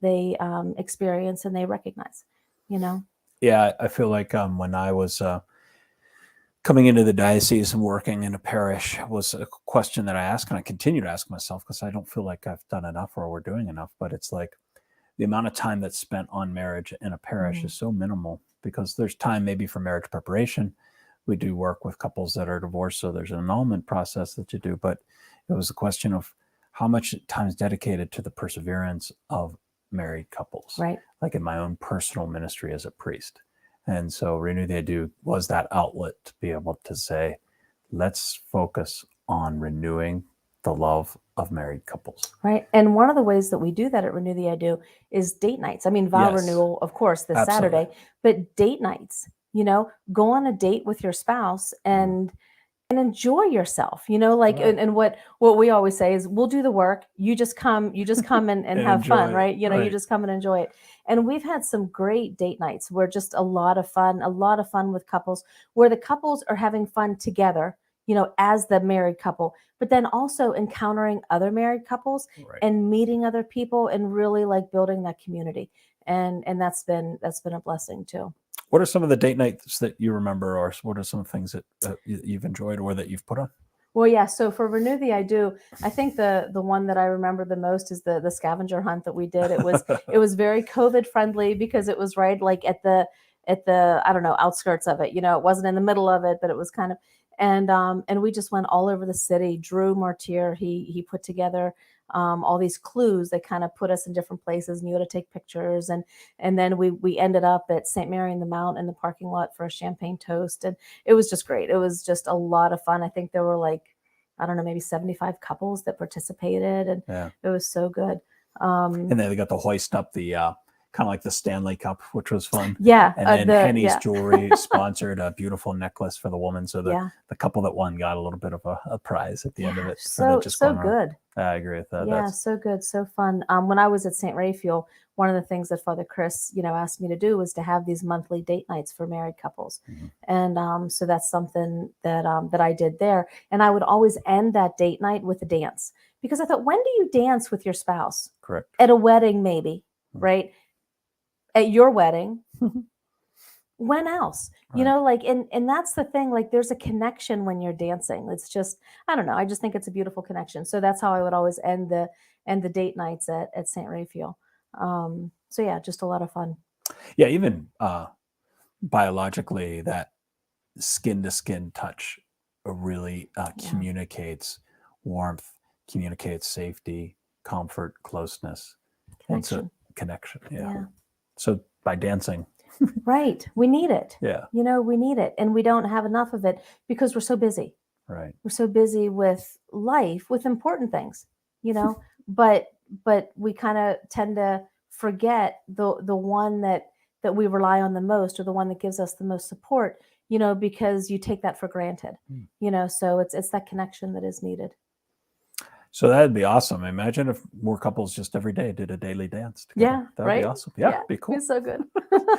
[SPEAKER 2] experience and they recognize.
[SPEAKER 1] Yeah, I feel like when I was coming into the diocese and working in a parish, was a question that I asked, and I continue to ask myself, because I don't feel like I've done enough or we're doing enough. But it's like the amount of time that's spent on marriage in a parish is so minimal, because there's time maybe for marriage preparation. We do work with couples that are divorced, so there's an annulment process that you do. But it was a question of how much time is dedicated to the perseverance of married couples,
[SPEAKER 2] right?
[SPEAKER 1] Like in my own personal ministry as a priest. And so Renew the I Do was that outlet to be able to say, let's focus on renewing the love of married couples.
[SPEAKER 2] Right. And one of the ways that we do that at Renew the I Do is date nights. I mean, vow renewal, of course, this Saturday, but date nights, go on a date with your spouse and enjoy yourself, like, right. and what we always say is, we'll do the work. You just come and have fun, right? You just come and enjoy it. And we've had some great date nights where just a lot of fun with couples, where the couples are having fun together, as the married couple, but then also encountering other married couples
[SPEAKER 1] Right.
[SPEAKER 2] and meeting other people and really like building that community. And that's been a blessing too.
[SPEAKER 1] What are some of the date nights that you remember, or what are some of the things that you've enjoyed or that you've put on?
[SPEAKER 2] Well, yeah. So for Renew the I Do, I think the one that I remember the most is the scavenger hunt that we did. It was very COVID friendly because it was right like at the I don't know, outskirts of it. It wasn't in the middle of it, but it was kind of, and we just went all over the city. Drew Martier, he put together all these clues that kind of put us in different places, and you had to take pictures, and then we ended up at St. Mary in the Mount in the parking lot for a champagne toast, and it was just great. It was just a lot of fun. I think there were like, I don't know, maybe 75 couples that participated, and it was so good.
[SPEAKER 1] And then they got to hoist up the kind of like the Stanley Cup, which was fun.
[SPEAKER 2] Yeah.
[SPEAKER 1] And then Henny's Jewelry sponsored a beautiful necklace for the woman. So the couple that won got a little bit of a prize at the end of it.
[SPEAKER 2] So good.
[SPEAKER 1] I agree with that.
[SPEAKER 2] Yeah, so good, so fun. When I was at St. Raphael, one of the things that Father Chris, asked me to do was to have these monthly date nights for married couples. And so that's something that I did there. And I would always end that date night with a dance, because I thought, when do you dance with your spouse?
[SPEAKER 1] Correct.
[SPEAKER 2] At a wedding, maybe, right? At your wedding. When else? Right. And that's the thing, like there's a connection when you're dancing. It's just, I don't know, I just think it's a beautiful connection. So that's how I would always end the date nights at St. Raphael. So yeah, just a lot of fun.
[SPEAKER 1] Yeah, even biologically, that skin to skin touch really communicates warmth, communicates safety, comfort, closeness,
[SPEAKER 2] connection.
[SPEAKER 1] And so connection. Yeah. So by dancing.
[SPEAKER 2] Right. We need it.
[SPEAKER 1] Yeah.
[SPEAKER 2] We need it. And we don't have enough of it because we're so busy.
[SPEAKER 1] Right.
[SPEAKER 2] We're so busy with life, with important things, but we kind of tend to forget the one that we rely on the most, or the one that gives us the most support, because you take that for granted, so it's that connection that is needed.
[SPEAKER 1] So that'd be awesome. Imagine if more couples just every day did a daily dance together.
[SPEAKER 2] Yeah,
[SPEAKER 1] that'd be awesome. Yeah, it'd be cool.
[SPEAKER 2] It's so good.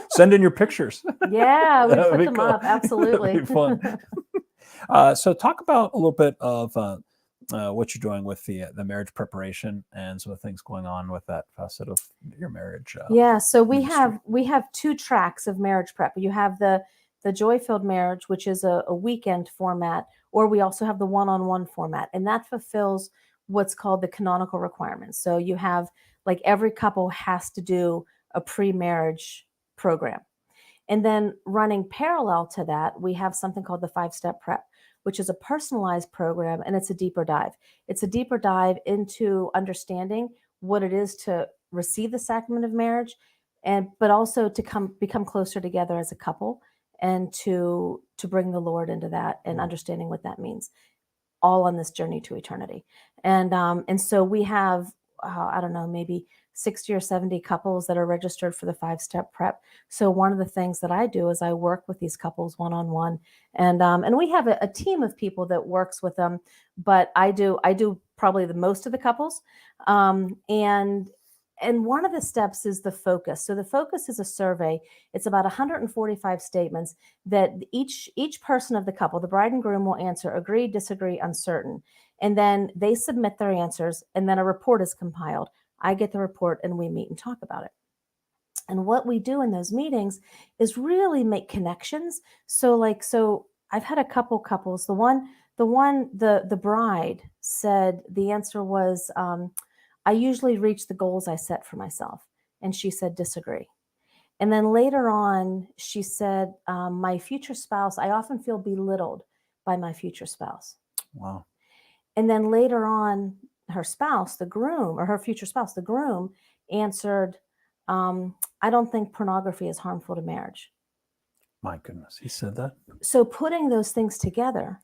[SPEAKER 1] Send in your pictures.
[SPEAKER 2] Yeah, we put them up. Absolutely.
[SPEAKER 1] That'd be fun. So talk about a little bit of what you're doing with the marriage preparation and some of the things going on with that facet of your marriage.
[SPEAKER 2] So we have two tracks of marriage prep. You have the joy-filled marriage, which is a weekend format, or we also have the one-on-one format, and that fulfills what's called the canonical requirements. So you have, like, every couple has to do a pre-marriage program. And then running parallel to that, we have something called the 5-step prep, which is a personalized program, and it's a deeper dive. It's a deeper dive into understanding what it is to receive the sacrament of marriage, but also to become closer together as a couple, and to bring the Lord into that, and understanding what that means, all on this journey to eternity. And so we have, I don't know, maybe 60 or 70 couples that are registered for the 5-step prep. So one of the things that I do is I work with these couples one-on-one, and we have a team of people that works with them, but I do probably the most of the couples. And one of the steps is the focus. So the focus is a survey. It's about 145 statements that each person of the couple, the bride and groom, will answer agree, disagree, uncertain. And then they submit their answers, and then a report is compiled. I get the report, and we meet and talk about it. And what we do in those meetings is really make connections. So I've had a couple couples. The bride said the answer was, I usually reach the goals I set for myself. And she said, disagree. And then later on, she said, my future spouse, I often feel belittled by my future spouse.
[SPEAKER 1] Wow.
[SPEAKER 2] And then later on, her spouse, the groom, or her future spouse, the groom, answered, I don't think pornography is harmful to marriage.
[SPEAKER 1] My goodness, he said that?
[SPEAKER 2] So putting those things together,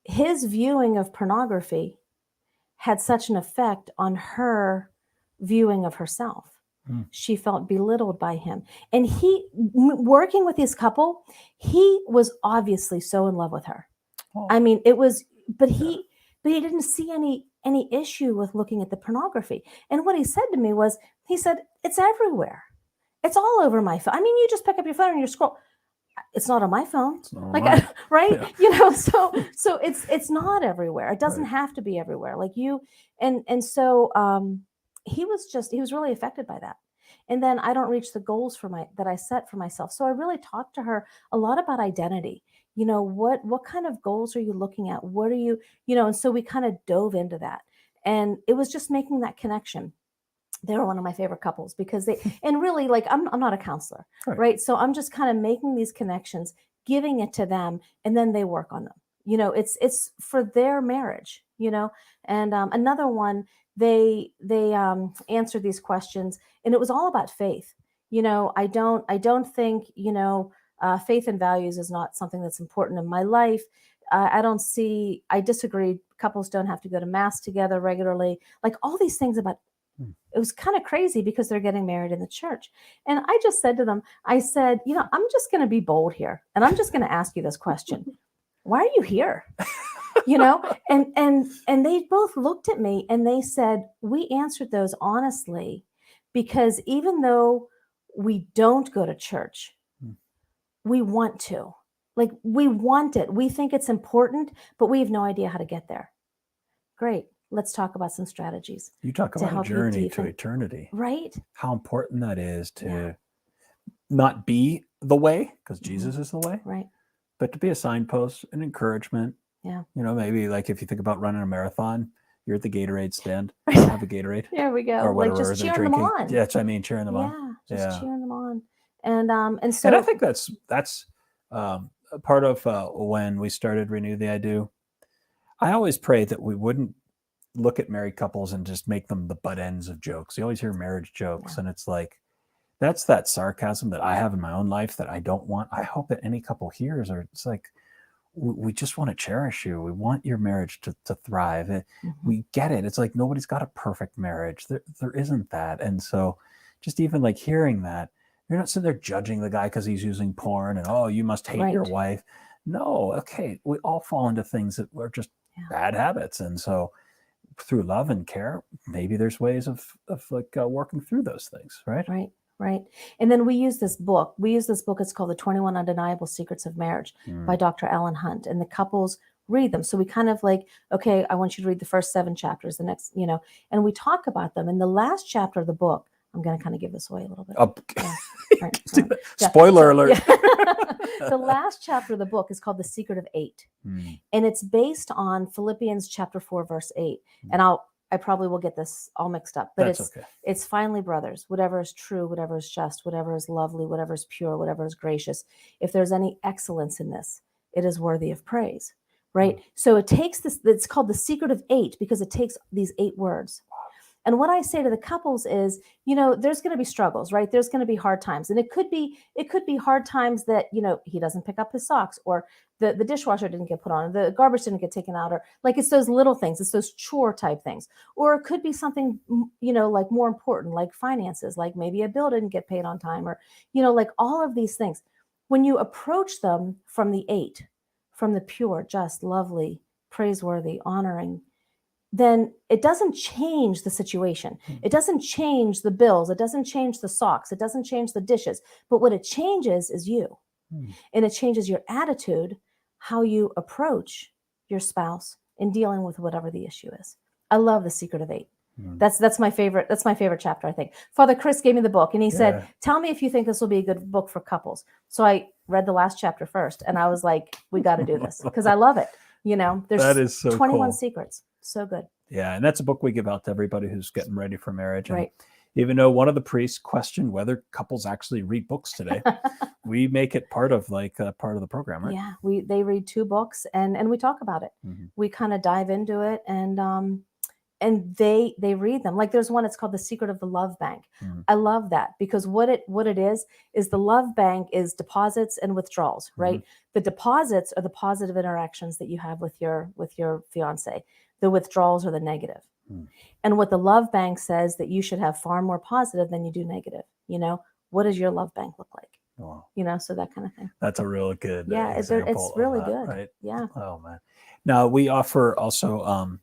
[SPEAKER 2] his viewing of pornography had such an effect on her viewing of herself. She felt belittled by him. And he, working with this couple, he was obviously so in love with her. Oh. I mean, it was, but he didn't see any issue with looking at the pornography. And what he said to me was, he said, it's everywhere. It's all over my phone. I mean, you just pick up your phone and you scroll. it's not on my phone.
[SPEAKER 1] It's not
[SPEAKER 2] Like,
[SPEAKER 1] mine.
[SPEAKER 2] right.
[SPEAKER 1] Yeah.
[SPEAKER 2] You know, so it's not everywhere. It doesn't
[SPEAKER 1] Right.
[SPEAKER 2] have to be everywhere. Like you, and so he was really affected by that. And then I don't reach the goals that I set for myself. So I really talked to her a lot about identity. You know, what kind of goals are you looking at? What are you, you know, and so we kind of dove into that. And it was just making that connection. They were one of my favorite couples because they, and really, like, I'm not a counselor, right? So I'm just kind of making these connections, giving it to them, and then they work on them. You know, it's for their marriage, you know. And another one, they answered these questions, and it was all about faith. You know, I don't think, you know, faith and values is not something that's important in my life. I disagree. Couples don't have to go to mass together regularly. Like all these things about, it was kind of crazy because they're getting married in the church. And I just said to them, I said, you know, I'm just going to be bold here. And I'm just going to ask you this question. Why are you here? You know, and they both looked at me and they said, we answered those honestly, because even though we don't go to church, we want to. Like, we want it. We think it's important, but we have no idea how to get there. Great. Let's talk about some strategies.
[SPEAKER 1] You talk about a journey to eternity,
[SPEAKER 2] right?
[SPEAKER 1] How important that is to not be the way, because Jesus is the way,
[SPEAKER 2] right?
[SPEAKER 1] But to be a signpost, an encouragement.
[SPEAKER 2] Yeah.
[SPEAKER 1] You know, maybe like if you think about running a marathon, you're at the Gatorade stand, have a Gatorade.
[SPEAKER 2] There we go.
[SPEAKER 1] Or whatever
[SPEAKER 2] like just
[SPEAKER 1] they're
[SPEAKER 2] cheering
[SPEAKER 1] drinking.
[SPEAKER 2] them on.
[SPEAKER 1] Yeah, that's what I mean, cheering them on.
[SPEAKER 2] Just cheering them on. And so,
[SPEAKER 1] and I think that's a part of when we started Renew the I Do. I always pray that we wouldn't look at married couples and just make them the butt ends of jokes. You always hear marriage jokes, and it's like, that's that sarcasm that I have in my own life that I don't want. I hope that any couple hears, or it's like, we just want to cherish you. We want your marriage to thrive. We get it. It's like, nobody's got a perfect marriage. There isn't that. And so just even like hearing that, you're not sitting there judging the guy because he's using porn and, oh, you must hate your wife. No. Okay. We all fall into things that were just bad habits. And so through love and care, maybe there's ways of like working through those things. Right.
[SPEAKER 2] Right. And then we use this book. It's called The 21 Undeniable Secrets of Marriage by Dr. Alan Hunt. And the couples read them. So we kind of like, okay, I want you to read the first 7 chapters, the next, you know, and we talk about them. In the last chapter of the book, I'm going to kind of give this away a little bit.
[SPEAKER 1] Spoiler alert.
[SPEAKER 2] The last chapter of the book is called The Secret of 8. And it's based on Philippians chapter 4, verse 8. And I probably will get this all mixed up, but it's finally, brothers, whatever is true, whatever is just, whatever is lovely, whatever is pure, whatever is gracious, if there's any excellence in this, it is worthy of praise, right? So it takes this, it's called The Secret of 8 because it takes these 8 words. And what I say to the couples is, you know, there's going to be struggles, right? There's going to be hard times. And it could be hard times that, you know, he doesn't pick up his socks, or the dishwasher didn't get put on, the garbage didn't get taken out, or like, it's those little things, it's those chore type things. Or it could be something, you know, like more important, like finances, like maybe a bill didn't get paid on time, or, you know, like all of these things. When you approach them from the 8, from the pure, just, lovely, praiseworthy, honoring, then it doesn't change the situation. It doesn't change the bills. It doesn't change the socks. It doesn't change the dishes. But what it changes is you. And it changes your attitude, how you approach your spouse in dealing with whatever the issue is. I love The Secret of 8. That's my favorite. That's my favorite chapter, I think. Father Chris gave me the book and he said, tell me if you think this will be a good book for couples. So I read the last chapter first and I was like, we got to do this because I love it. You know, there's
[SPEAKER 1] that is so
[SPEAKER 2] 21
[SPEAKER 1] cool.
[SPEAKER 2] secrets. So good.
[SPEAKER 1] Yeah. And that's a book we give out to everybody who's getting ready for marriage. And even though one of the priests questioned whether couples actually read books today, we make it part of part of the program, right?
[SPEAKER 2] Yeah. They read 2 books and we talk about it. We kind of dive into it and they read them. Like there's one, it's called The Secret of the Love Bank. I love that because what it is the love bank is deposits and withdrawals, right? The deposits are the positive interactions that you have with your fiance. The withdrawals are the negative. And what the love bank says that you should have far more positive than you do negative. You know, what does your love bank look like?
[SPEAKER 1] Wow.
[SPEAKER 2] You know, so that kind of thing.
[SPEAKER 1] That's a real good
[SPEAKER 2] it's really good.
[SPEAKER 1] right?
[SPEAKER 2] Yeah.
[SPEAKER 1] Oh man. Now we offer also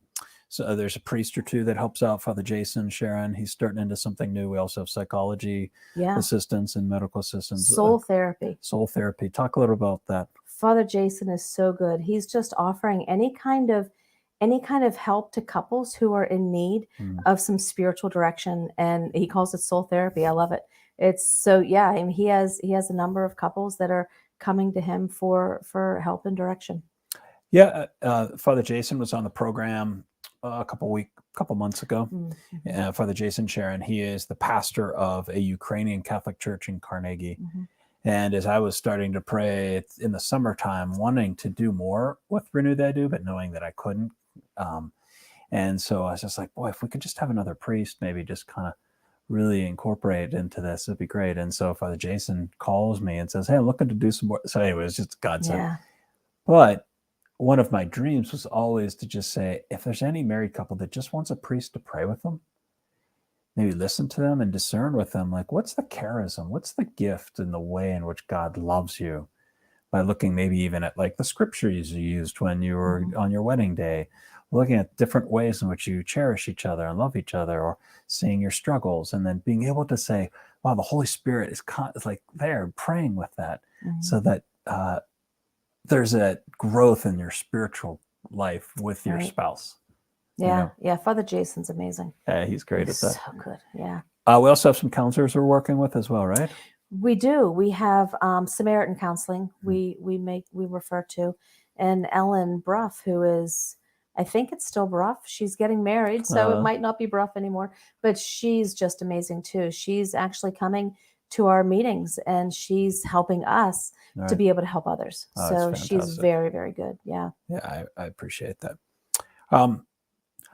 [SPEAKER 1] So there's a priest or two that helps out, Father Jason, Sharon. He's starting into something new. We also have psychology assistants and medical assistants.
[SPEAKER 2] Soul therapy.
[SPEAKER 1] Soul therapy. Talk a little about that.
[SPEAKER 2] Father Jason is so good. He's just offering any kind of help to couples who are in need of some spiritual direction, and he calls it soul therapy. I love it. It's so, yeah, I mean, he has a number of couples that are coming to him for help and direction.
[SPEAKER 1] Yeah, Father Jason was on the program a couple months ago. Father Jason Sharon, he is the pastor of a Ukrainian Catholic church in Carnegie. And as I was starting to pray in the summertime, wanting to do more with Renew that I do, but knowing that I couldn't. And so I was just like, boy, if we could just have another priest, maybe just kind of really incorporate into this, it'd be great. And so Father Jason calls me and says, hey, I'm looking to do some more. So anyway, it's just God said. But one of my dreams was always to just say, if there's any married couple that just wants a priest to pray with them, maybe listen to them and discern with them, like, what's the charism? What's the gift and the way in which God loves you? By looking maybe even at like the scriptures you used when you were on your wedding day, looking at different ways in which you cherish each other and love each other, or seeing your struggles, and then being able to say, wow, the Holy Spirit is like there praying with that, so that there's a growth in your spiritual life with your spouse.
[SPEAKER 2] Yeah. Father Jason's amazing.
[SPEAKER 1] Yeah, he's great at that.
[SPEAKER 2] So good. Yeah.
[SPEAKER 1] We also have some counselors we're working with as well, right?
[SPEAKER 2] We do. We have Samaritan counseling. We refer to, and Ellen Bruff, who is, I think it's still Bruff. She's getting married, so it might not be Bruff anymore. But she's just amazing too. She's actually coming to our meetings, and she's helping us to be able to help others. So she's very, very good. Yeah.
[SPEAKER 1] Yeah, I appreciate that.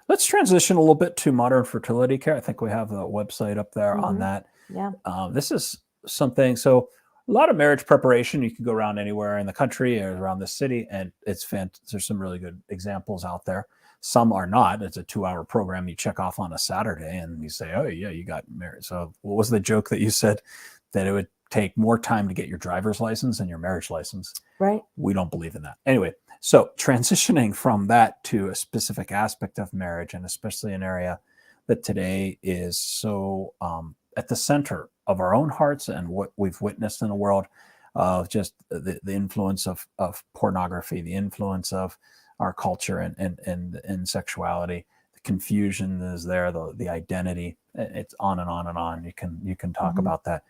[SPEAKER 1] Let's transition a little bit to modern fertility care. I think we have the website up there on that.
[SPEAKER 2] Yeah.
[SPEAKER 1] This is something. So a lot of marriage preparation. You can go around anywhere in the country or around the city, and it's fantastic. There's some really good examples out there. Some are not. It's a 2-hour program you check off on a Saturday, and you say, oh yeah, you got married. So what was the joke that you said? That it would take more time to get your driver's license than your marriage license.
[SPEAKER 2] Right.
[SPEAKER 1] We don't believe in that. Anyway, so transitioning from that to a specific aspect of marriage, and especially an area that today is so at the center of our own hearts and what we've witnessed in the world, of just the influence of pornography, the influence of our culture and sexuality. The confusion is there, the identity. It's on and on and on. You can talk about that.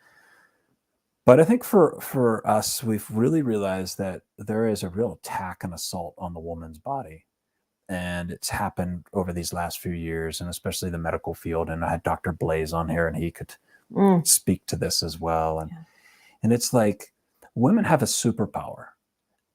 [SPEAKER 1] But I think for us, we've really realized that there is a real attack and assault on the woman's body. And it's happened over these last few years, and especially the medical field. And I had Dr. Blaze on here, and he could speak to this as well. And it's like women have a superpower,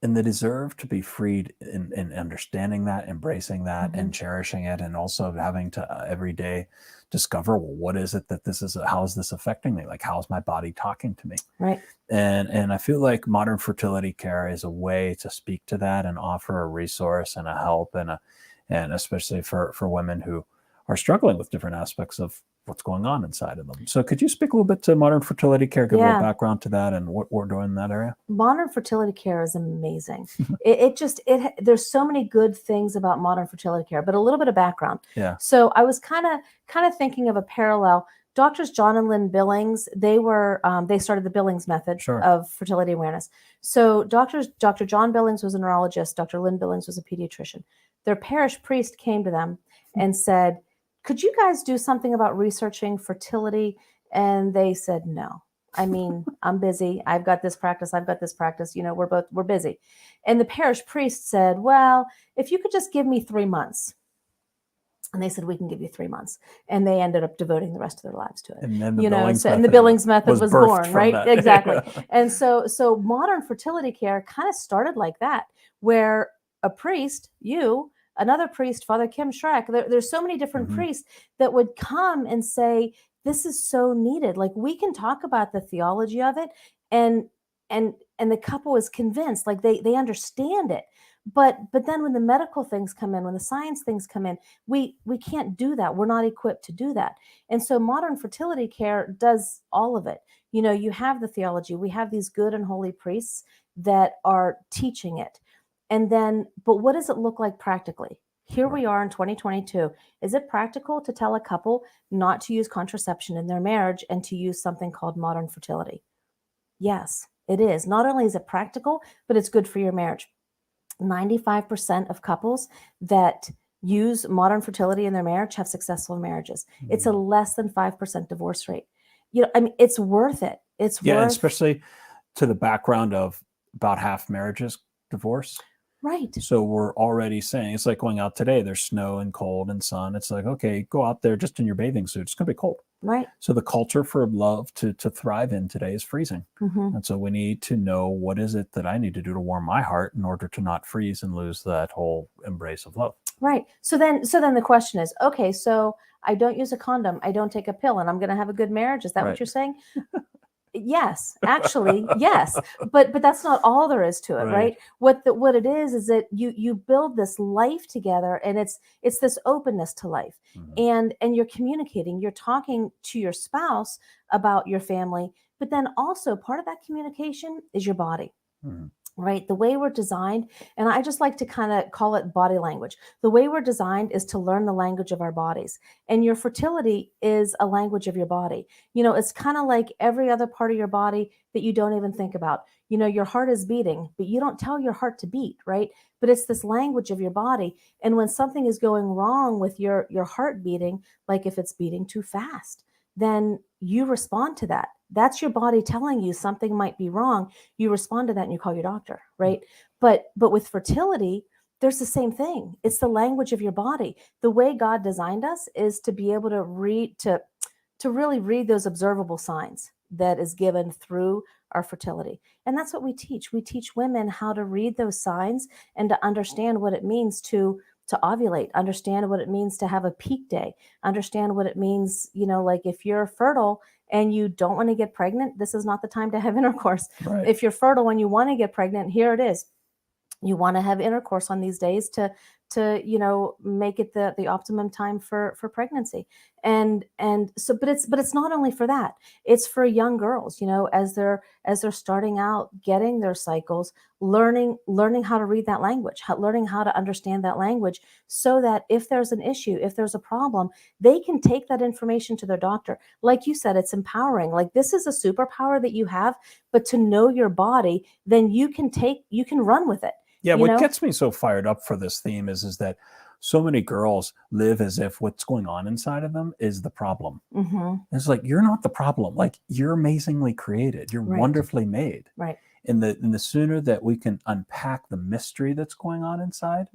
[SPEAKER 1] and they deserve to be freed in understanding that, embracing that, and cherishing it, and also having to every day discover, well, what is it that this is? How is this affecting me? Like, how is my body talking to me?
[SPEAKER 2] Right.
[SPEAKER 1] And I feel like modern fertility care is a way to speak to that and offer a resource and a help, and especially for women who are struggling with different aspects of what's going on inside of them. So could you speak a little bit to modern fertility care, give a little background to that and what we're doing in that area?
[SPEAKER 2] Modern fertility care is amazing. There's so many good things about modern fertility care, but a little bit of background.
[SPEAKER 1] Yeah.
[SPEAKER 2] So I was kind of thinking of a parallel. Doctors John and Lynn Billings, they started the Billings method of fertility awareness. So Dr. John Billings was a neurologist. Dr. Lynn Billings was a pediatrician. Their parish priest came to them and said, could you guys do something about researching fertility? And they said, no. I mean, I'm busy. I've got this practice. We're busy. And the parish priest said, well, if you could just give me 3 months. And they said, we can give you 3 months. And they ended up devoting the rest of their lives to it.
[SPEAKER 1] And then the
[SPEAKER 2] Billings method was born, right?
[SPEAKER 1] That.
[SPEAKER 2] Exactly.
[SPEAKER 1] Yeah.
[SPEAKER 2] And so modern fertility care kind of started like that, where a priest, another priest, Father Kim Schreck, there's so many different priests that would come and say, this is so needed. Like, we can talk about the theology of it, and the couple is convinced, like they understand it. But then when the medical things come in, when the science things come in, we can't do that. We're not equipped to do that. And so modern fertility care does all of it. You have the theology. We have these good and holy priests that are teaching it. And then, but what does it look like practically? Here we are in 2022. Is it practical to tell a couple not to use contraception in their marriage and to use something called modern fertility? Yes, it is. Not only is it practical, but it's good for your marriage. 95% of couples that use modern fertility in their marriage have successful marriages. It's a less than 5% divorce rate. I mean, it's worth it. It's
[SPEAKER 1] Yeah, and
[SPEAKER 2] worth,
[SPEAKER 1] especially to the background of about half marriages divorce.
[SPEAKER 2] right.
[SPEAKER 1] So we're already saying it's like going out today. There's snow and cold and sun. It's like, okay, go out there just in your bathing suit. It's going to be cold.
[SPEAKER 2] Right.
[SPEAKER 1] So the culture for love to thrive in today is freezing. And so we need to know, what is it that I need to do to warm my heart in order to not freeze and lose that whole embrace of love.
[SPEAKER 2] Right. So then the question is, okay, so I don't use a condom, I don't take a pill, and I'm going to have a good marriage. Is that what
[SPEAKER 1] Right.
[SPEAKER 2] you're saying? Yes, actually, yes. But that's not all there is to it, right? What it is that you build this life together, and it's this openness to life. And you're communicating, you're talking to your spouse about your family, but then also part of that communication is your body. Right? The way we're designed, and I just like to kind of call it body language. The way we're designed is to learn the language of our bodies. And your fertility is a language of your body. It's kind of like every other part of your body that you don't even think about. Your heart is beating, but you don't tell your heart to beat, right? But it's this language of your body. And when something is going wrong with your heart beating, like if it's beating too fast, then you respond to that. That's your body telling you something might be wrong. You respond to that and you call your doctor, right? But with fertility, there's the same thing. It's the language of your body. The way God designed us is to be able to read, to really read those observable signs that is given through our fertility. And that's what we teach. We teach women how to read those signs and to understand what it means to ovulate, understand what it means to have a peak day, understand what it means, like if you're fertile and you don't want to get pregnant, this is not the time to have intercourse.
[SPEAKER 1] Right.
[SPEAKER 2] If you're fertile and you want to get pregnant, here it is. You want to have intercourse on these days to make it the optimum time for pregnancy. And so, but it's not only for that. It's for young girls, as they're starting out, getting their cycles, learning how to read that language, learning how to understand that language, so that if there's an issue, if there's a problem, they can take that information to their doctor. Like you said, it's empowering. Like, this is a superpower that you have, but to know your body, then you can run with it.
[SPEAKER 1] Yeah, what gets me so fired up for this theme is that so many girls live as if what's going on inside of them is the problem. It's like, you're not the problem. Like, you're amazingly created. You're wonderfully made.
[SPEAKER 2] Right.
[SPEAKER 1] And the sooner that we can unpack the mystery that's going on inside,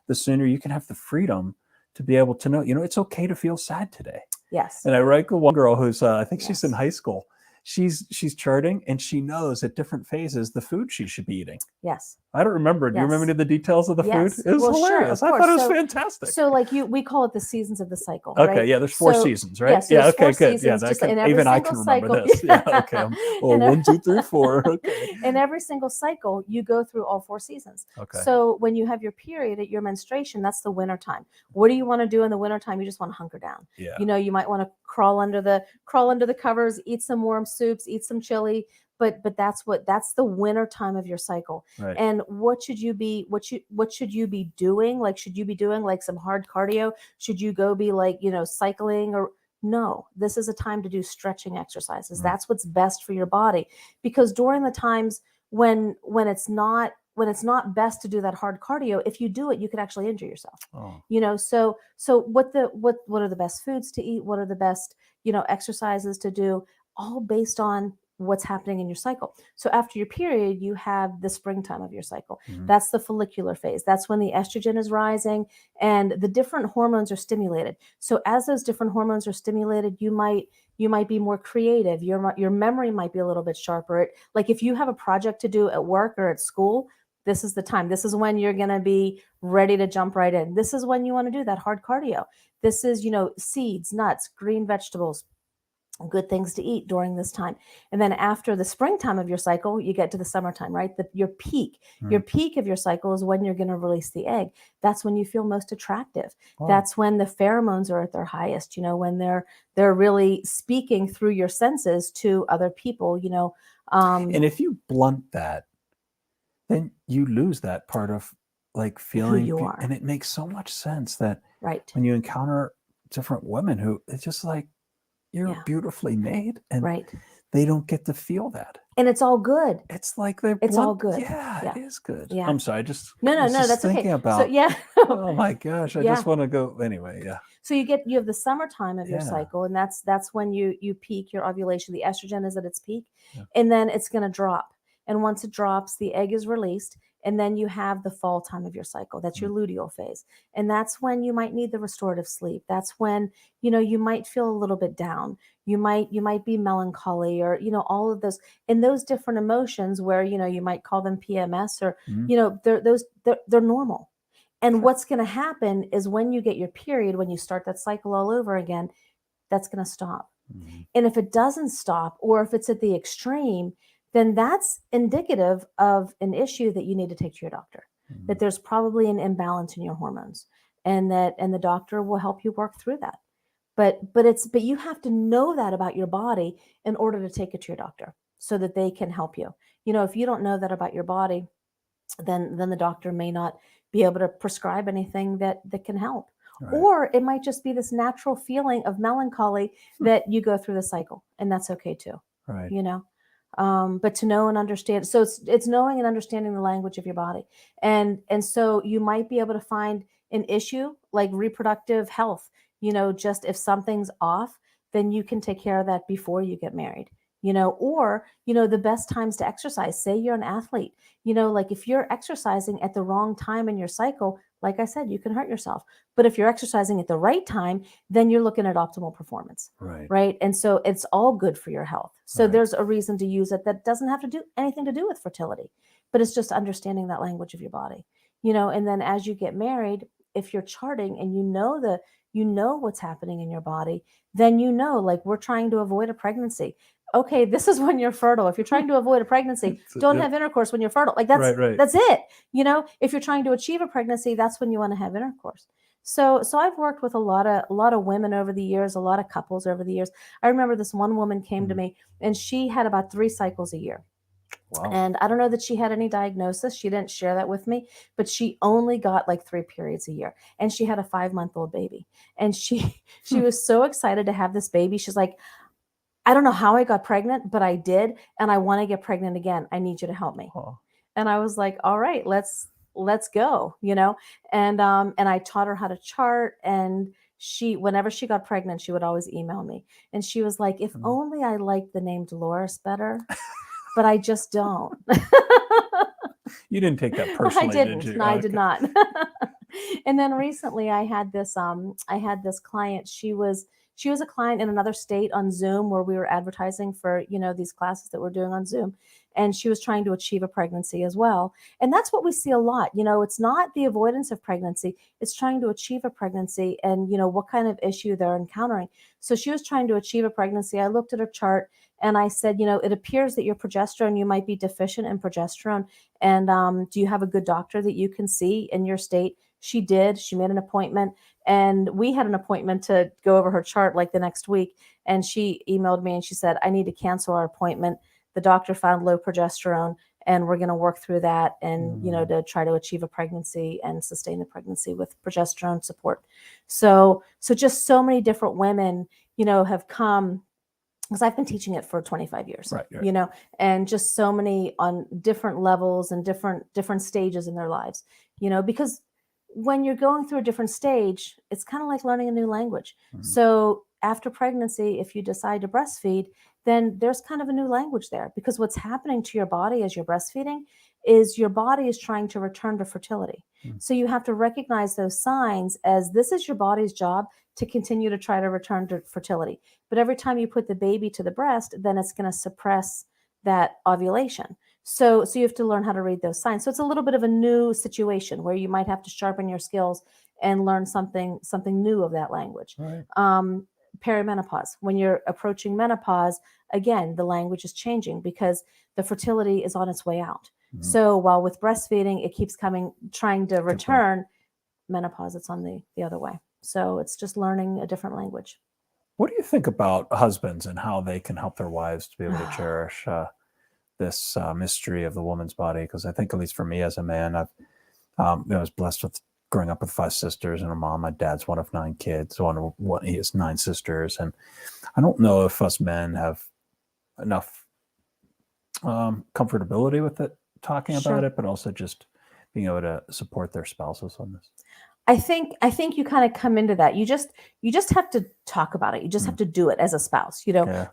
[SPEAKER 1] the sooner you can have the freedom to be able to know, it's okay to feel sad today.
[SPEAKER 2] Yes.
[SPEAKER 1] And I write one girl who's, I think she's in high school. She's charting, and she knows at different phases the food she should be eating.
[SPEAKER 2] Yes.
[SPEAKER 1] I don't remember. Do you remember any of the details of the food? It was hilarious.
[SPEAKER 2] Sure,
[SPEAKER 1] I thought it was fantastic.
[SPEAKER 2] So like we call it the seasons of the cycle.
[SPEAKER 1] Okay,
[SPEAKER 2] right?
[SPEAKER 1] yeah, there's 4 seasons, right?
[SPEAKER 2] Yeah,
[SPEAKER 1] okay, good.
[SPEAKER 2] Seasons,
[SPEAKER 1] Yeah, even I can remember this. Yeah, okay. 1, 2, 3, 4. Okay.
[SPEAKER 2] In every single cycle, you go through all 4 seasons.
[SPEAKER 1] Okay.
[SPEAKER 2] So when you have your period at your menstruation, that's the winter time. What do you want to do in the winter time? You just want to hunker down.
[SPEAKER 1] Yeah.
[SPEAKER 2] You might want to crawl under the covers, eat some warm soups, eat some chili. But that's the winter time of your cycle.
[SPEAKER 1] Right.
[SPEAKER 2] And what should you be doing? Like, should you be doing like some hard cardio? Should you go be like, cycling? Or no, this is a time to do stretching exercises. That's what's best for your body, because during the times when it's not best to do that hard cardio, if you do it, you could actually injure yourself. So what are the best foods to eat? What are the best, exercises to do? All based on what's happening in your cycle. So after your period, you have the springtime of your cycle. That's the follicular phase. That's when the estrogen is rising and the different hormones are stimulated. So as those different hormones are stimulated, you might be more creative. Your memory might be a little bit sharper. Like if you have a project to do at work or at school, this is the time. This is when you're going to be ready to jump right in. This is when you want to do that hard cardio. This is, seeds, nuts, green vegetables, good things to eat during this time. And then after the springtime of your cycle, you get to the summertime, right? Your peak of your cycle is when you're going to release the egg. That's when you feel most attractive.
[SPEAKER 1] Oh.
[SPEAKER 2] That's when the pheromones are at their highest, when they're really speaking through your senses to other people,
[SPEAKER 1] and if you blunt that, then you lose that part of like feeling
[SPEAKER 2] you are.
[SPEAKER 1] and it makes so much sense that
[SPEAKER 2] Right.
[SPEAKER 1] when you encounter different women who it's just like you're beautifully made and
[SPEAKER 2] right.
[SPEAKER 1] they don't get to feel that.
[SPEAKER 2] And it's all good.
[SPEAKER 1] It's like they're
[SPEAKER 2] It's all good.
[SPEAKER 1] Yeah, it is good.
[SPEAKER 2] Yeah.
[SPEAKER 1] I'm sorry, I just
[SPEAKER 2] No, that's
[SPEAKER 1] thinking
[SPEAKER 2] okay.
[SPEAKER 1] about
[SPEAKER 2] So
[SPEAKER 1] oh my gosh, I just want to go anyway. Yeah.
[SPEAKER 2] So you have the summertime of your cycle, and that's when you peak your ovulation. The estrogen is at its peak, and then it's going to drop. And once it drops, the egg is released, and then you have the fall time of your cycle. That's your luteal phase, and that's when you might need the restorative sleep. That's when you might feel a little bit down. You might be melancholy, or all of those, and those different emotions where you might call them PMS, or they're normal. And what's going to happen is when you get your period, when you start that cycle all over again, that's going to stop. And if it doesn't stop, or if it's at the extreme, then that's indicative of an issue that you need to take to your doctor, that there's probably an imbalance in your hormones, and the doctor will help you work through that. But you have to know that about your body in order to take it to your doctor so that they can help you. If you don't know that about your body, then the doctor may not be able to prescribe anything that can help. Right. Or it might just be this natural feeling of melancholy that you go through the cycle, and that's okay too.
[SPEAKER 1] Right.
[SPEAKER 2] But to know and understand, so it's knowing and understanding the language of your body. And so you might be able to find an issue like reproductive health, just if something's off, then you can take care of that before you get married. Or the best times to exercise. Say you're an athlete, like if you're exercising at the wrong time in your cycle, like I said, you can hurt yourself. But if you're exercising at the right time, then you're looking at optimal performance. Right. And so it's all good for your health. So there's a reason to use it that doesn't have to do anything to do with fertility, but it's just understanding that language of your body, and then as you get married, if you're charting and you know what's happening in your body, then like we're trying to avoid a pregnancy. Okay, this is when you're fertile. If you're trying to avoid a pregnancy, don't have intercourse when you're fertile. Like that's it. If you're trying to achieve a pregnancy, that's when you want to have intercourse. So I've worked with a lot of women over the years, a lot of couples over the years. I remember this one woman came to me, and she had about 3 cycles a year. Wow. And I don't know that she had any diagnosis. She didn't share that with me, but she only got like 3 periods a year, and she had a 5-month-old baby. And she was so excited to have this baby. She's like, I don't know how I got pregnant, but I did. And I want to get pregnant again. I need you to help me. Oh. And I was like, all right, let's go, and I taught her how to chart. And whenever she got pregnant, she would always email me. And she was like, if only I liked the name Dolores better, but I just don't.
[SPEAKER 1] You didn't take that personally,
[SPEAKER 2] did you? No,
[SPEAKER 1] okay.
[SPEAKER 2] I did not. And then recently I had this client. She was a client in another state on Zoom, where we were advertising for, these classes that we're doing on Zoom. And she was trying to achieve a pregnancy as well. And that's what we see a lot. It's not the avoidance of pregnancy. It's trying to achieve a pregnancy and, what kind of issue they're encountering. So she was trying to achieve a pregnancy. I looked at her chart and I said, it appears that your progesterone, you might be deficient in progesterone. And do you have a good doctor that you can see in your state? She did. She made an appointment, and we had an appointment to go over her chart like the next week. And she emailed me and she said, I need to cancel our appointment. The doctor found low progesterone, and we're going to work through that and, to try to achieve a pregnancy and sustain the pregnancy with progesterone support. So just so many different women, have come, because I've been teaching it for 25 years, right. And just so many on different levels and different stages in their lives, because when you're going through a different stage, it's kind of like learning a new language. So after pregnancy, if you decide to breastfeed, then there's kind of a new language there, because what's happening to your body as you're breastfeeding is your body is trying to return to fertility. So you have to recognize those signs as this is your body's job to continue to try to return to fertility. But every time you put the baby to the breast, then it's going to suppress that ovulation. So you have to learn how to read those signs. So it's a little bit of a new situation where you might have to sharpen your skills and learn something new of that language. Right. Perimenopause. When you're approaching menopause, again, the language is changing because the fertility is on its way out. So while with breastfeeding, it keeps trying to return, menopause, it's on the other way. So it's just learning a different language.
[SPEAKER 1] What do you think about husbands and how they can help their wives to be able to cherish this mystery of the woman's body? Because I think, at least for me as a man, I was blessed with growing up with 5 sisters and a mom. My dad's one of 9 kids. He has 9 sisters. And I don't know if us men have enough comfortability with it, talking about it, but also just being able to support their spouses on this.
[SPEAKER 2] I think you kind of come into that. You just have to talk about it. You just have to do it as a spouse,
[SPEAKER 1] Yeah.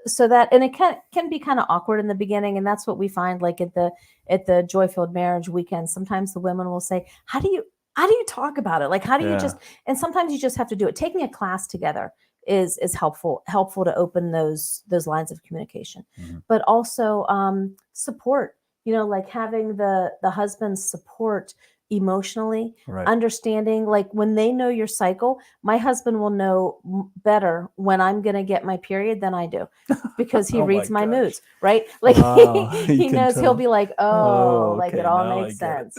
[SPEAKER 2] So that, and it can be kind of awkward in the beginning, and that's what we find, like at the Joy-Filled Marriage weekend. Sometimes the women will say, how do you talk about it? Like, how do you just, and sometimes you just have to do it. Taking a class together is helpful to open those lines of communication, but also support, like having the husband's support emotionally, understanding, like when they know your cycle. My husband will know better when I'm going to get my period than I do, because he reads my moods, right? Like he knows tell. He'll be like, like it all makes sense,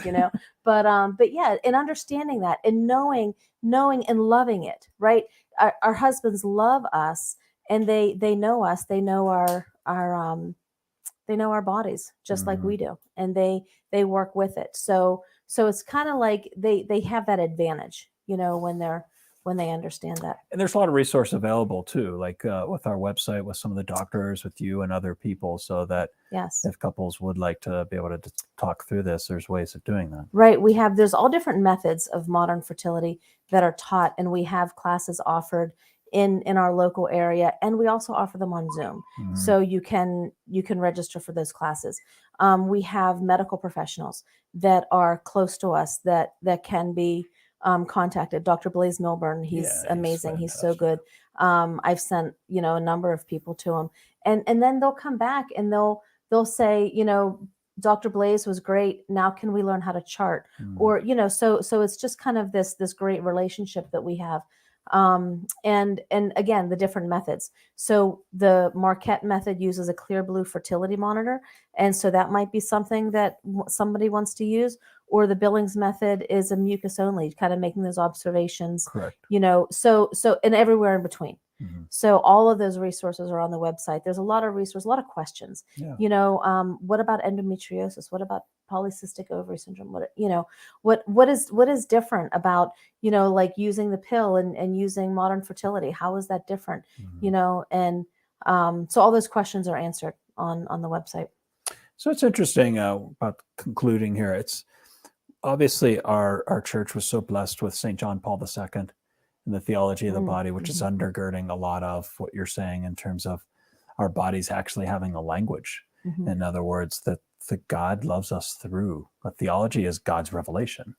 [SPEAKER 2] but yeah, and understanding that and knowing and loving it, right? Our husbands love us, and they know us, they know our they know our bodies just like we do, and they work with it. So it's kind of like they have that advantage, when they understand that.
[SPEAKER 1] And there's a lot of resource available too, like with our website, with some of the doctors, with you and other people, so that if couples would like to be able to talk through this, there's ways of doing that.
[SPEAKER 2] Right. There's all different methods of modern fertility that are taught, and we have classes offered in our local area, and we also offer them on Zoom. So you can register for those classes. We have medical professionals that are close to us that can be contacted. Dr. Blaise Milburn, he's amazing. He's so good. I've sent, a number of people to him, and then they'll come back and they'll say, Dr. Blaise was great. Now can we learn how to chart? Or, so it's just kind of this great relationship that we have. And again, the different methods. So the Marquette method uses a clear blue fertility monitor. And so that might be something that somebody wants to use, or the Billings method is a mucus only, kind of making those observations,
[SPEAKER 1] correct.
[SPEAKER 2] So and everywhere in between. So all of those resources are on the website. There's a lot of resources, a lot of questions. What about endometriosis? What about polycystic ovary syndrome? What is different about, like using the pill and using modern fertility? How is that different? And so all those questions are answered on the website.
[SPEAKER 1] So it's interesting about concluding here. It's obviously our church was so blessed with St. John Paul II and the theology of the body, which is undergirding a lot of what you're saying in terms of our bodies actually having a language. In other words, that God loves us through. A theology is God's revelation.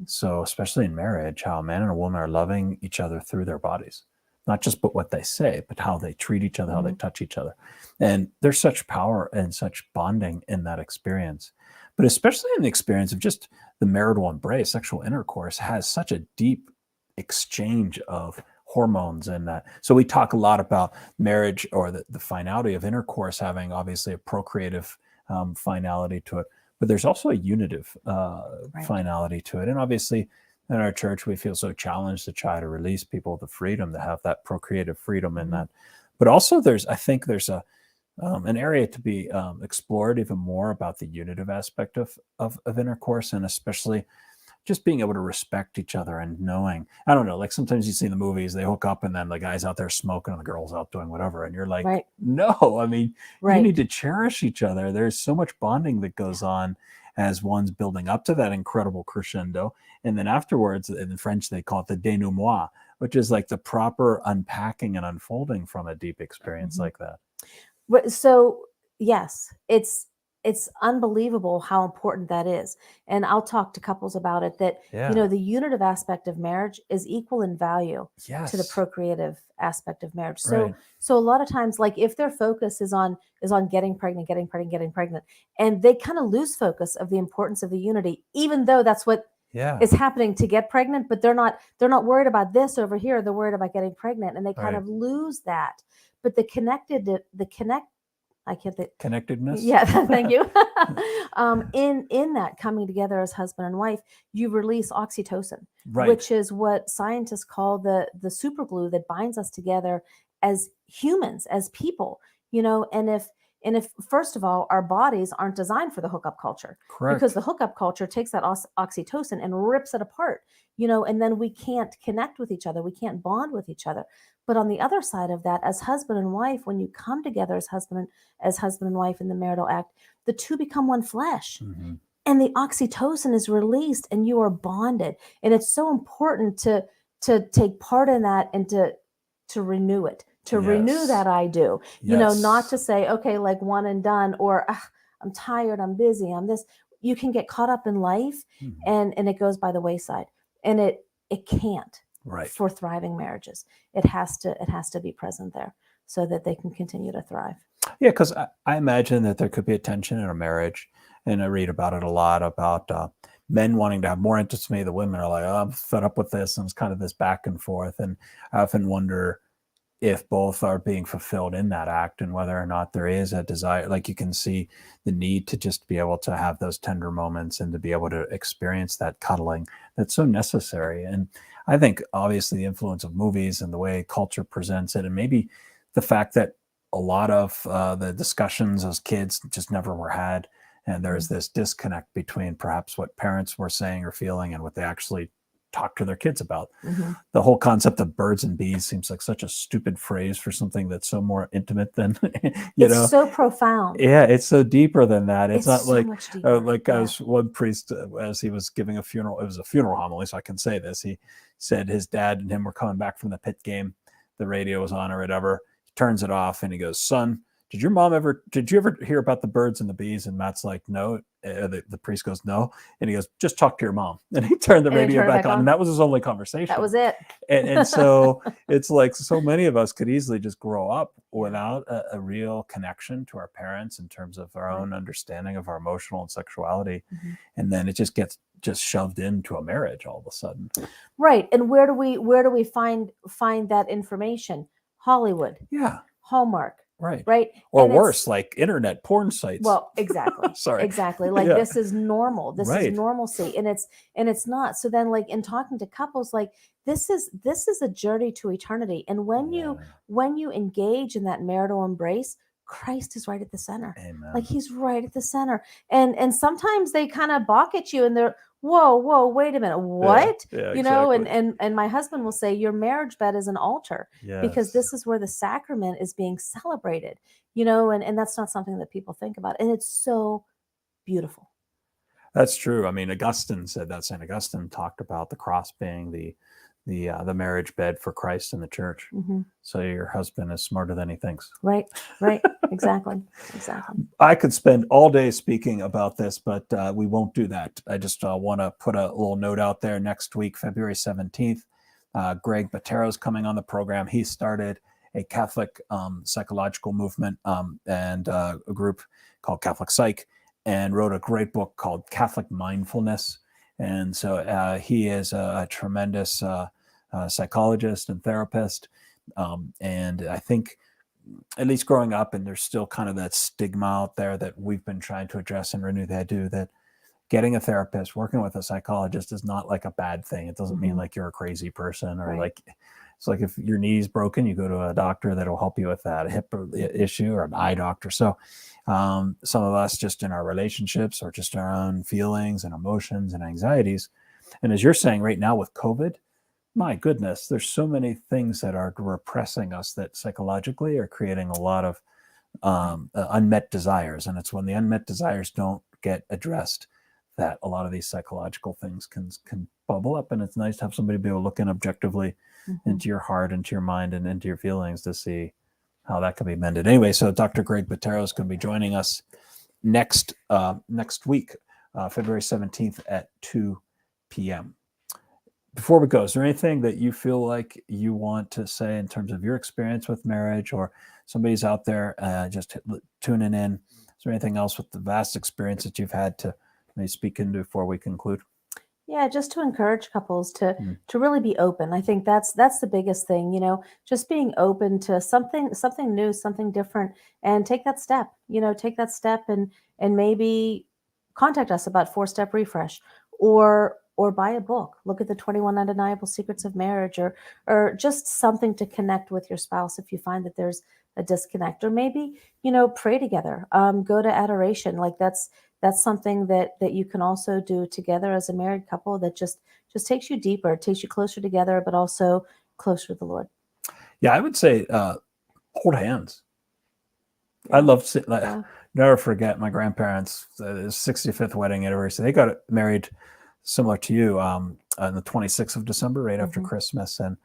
[SPEAKER 1] So especially in marriage, how a man and a woman are loving each other through their bodies, not just but what they say, but how they treat each other, how they touch each other. And there's such power and such bonding in that experience. But especially in the experience of just the marital embrace, sexual intercourse has such a deep exchange of hormones and that. So we talk a lot about marriage, or the finality of intercourse having obviously a procreative finality to it, but there's also a unitive finality to it. And obviously in our church, we feel so challenged to try to release people the freedom to have that procreative freedom in that. But also I think there's an area to be explored even more about the unitive aspect of intercourse, and especially just being able to respect each other and knowing, I don't know, like sometimes you see in the movies, they hook up and then the guy's out there smoking and the girl's out doing whatever. And you're like, no, I mean, you need to cherish each other. There's so much bonding that goes on as one's building up to that incredible crescendo. And then afterwards, in French, they call it the denouement, which is like the proper unpacking and unfolding from a deep experience like that.
[SPEAKER 2] So yes, it's unbelievable how important that is. And I'll talk to couples about it, that, the unitive aspect of marriage is equal in value to the procreative aspect of marriage. So a lot of times, like if their focus is on getting pregnant, and they kind of lose focus of the importance of the unity, even though that's what is happening to get pregnant, but they're not worried about this over here. They're worried about getting pregnant, and they kind of lose that. But
[SPEAKER 1] connectedness.
[SPEAKER 2] Yeah, thank you. In that coming together as husband and wife, you release oxytocin, which is what scientists call the super glue that binds us together as humans, as people. And And if, first of all, our bodies aren't designed for the hookup culture,
[SPEAKER 1] Correct.
[SPEAKER 2] because the hookup culture takes that oxytocin and rips it apart, and then we can't connect with each other. We can't bond with each other. But on the other side of that, as husband and wife, when you come together as husband and wife in the marital act, the two become one flesh.
[SPEAKER 1] Mm-hmm.
[SPEAKER 2] And the oxytocin is released and you are bonded. And it's so important to take part in that and to renew it, to renew that I do, not to say, okay, like one and done, or I'm tired, I'm busy, I'm this. You can get caught up in life, and it goes by the wayside, and it can't.
[SPEAKER 1] Right.
[SPEAKER 2] For thriving marriages, it has to be present there so that they can continue to thrive.
[SPEAKER 1] Yeah, because I imagine that there could be a tension in a marriage, and I read about it a lot, about men wanting to have more intimacy. The women are like, oh, I'm fed up with this, and it's kind of this back and forth. And I often wonder if both are being fulfilled in that act, and whether or not there is a desire. Like, you can see the need to just be able to have those tender moments and to be able to experience that cuddling that's so necessary. And I think obviously the influence of movies and the way culture presents it, and maybe the fact that a lot of the discussions as kids just never were had. And there's this disconnect between perhaps what parents were saying or feeling and what they actually talk to their kids about. The whole concept of birds and bees seems like such a stupid phrase for something that's so more intimate than,
[SPEAKER 2] it's so profound.
[SPEAKER 1] Yeah, it's so deeper than that. It's not
[SPEAKER 2] so
[SPEAKER 1] like as one priest, as he was giving a funeral, it was a funeral homily, so I can say this. He said his dad and him were coming back from the pit game. The radio was on or whatever. He turns it off and he goes, "Son, did you ever hear about the birds and the bees?" And Matt's like, "No." The priest goes, "No." And he goes, "Just talk to your mom." And he turned the radio back on. And that was his only conversation.
[SPEAKER 2] That was it.
[SPEAKER 1] And so it's like, so many of us could easily just grow up without a real connection to our parents in terms of our own understanding of our emotional and sexuality. And then it just gets shoved into a marriage all of a sudden.
[SPEAKER 2] Right. And where do we find that information? Hollywood.
[SPEAKER 1] Yeah.
[SPEAKER 2] Hallmark.
[SPEAKER 1] Right.
[SPEAKER 2] Right.
[SPEAKER 1] Or worse, like internet porn sites.
[SPEAKER 2] Well, exactly.
[SPEAKER 1] Sorry.
[SPEAKER 2] Exactly. Like this is normal. This is normalcy. And it's not. So then, like, in talking to couples, like, this is a journey to eternity. And when you engage in that marital embrace, Christ is right at the center.
[SPEAKER 1] Amen.
[SPEAKER 2] Like, he's right at the center. And sometimes they kind of balk at you and they're, whoa, wait a minute. What?
[SPEAKER 1] Yeah,
[SPEAKER 2] exactly. and my husband will say, your marriage bed is an altar, because this is where the sacrament is being celebrated, and that's not something that people think about. And it's so beautiful.
[SPEAKER 1] That's true. I mean, Augustine said that. St. Augustine talked about the cross being the marriage bed for Christ and the church. So your husband is smarter than he thinks.
[SPEAKER 2] Right. Exactly.
[SPEAKER 1] I could spend all day speaking about this, but we won't do that. I just want to put a little note out there. Next week, February 17th, Greg Botero's coming on the program. He started a Catholic psychological movement and a group called Catholic Psych, and wrote a great book called Catholic Mindfulness. And so he is a tremendous psychologist and therapist. And I think, at least growing up, and there's still kind of that stigma out there that we've been trying to address and renew that do, that getting a therapist, working with a psychologist is not like a bad thing. It doesn't mean like you're a crazy person, or like, it's like if your knee's broken, you go to a doctor that'll help you with that, a hip issue, or an eye doctor. So some of us, just in our relationships or just our own feelings and emotions and anxieties. And as you're saying right now with COVID, my goodness, there's so many things that are repressing us that psychologically are creating a lot of unmet desires. And it's when the unmet desires don't get addressed that a lot of these psychological things can bubble up. And it's nice to have somebody be able to look in objectively into your heart, into your mind, and into your feelings to see how that can be mended. Anyway, so Dr. Greg Botero is going to be joining us next week, February 17th at 2 p.m. Before we go, is there anything that you feel like you want to say in terms of your experience with marriage, or somebody's out there just tuning in? Is there anything else with the vast experience that you've had to maybe speak into before we conclude?
[SPEAKER 2] Yeah, just to encourage couples to really be open. I think that's the biggest thing, just being open to something new, something different, and take that step, and maybe contact us about 4-Step Refresh, or buy a book, look at the 21 Undeniable Secrets of Marriage, or just something to connect with your spouse if you find that there's a disconnect, or maybe, pray together, go to adoration. Like that's something that you can also do together as a married couple that just takes you deeper, takes you closer together, but also closer to the Lord.
[SPEAKER 1] Yeah, I would say hold hands. Yeah. I love never forget my grandparents' 65th wedding anniversary. They got married similar to you on the 26th of December, right after Christmas, and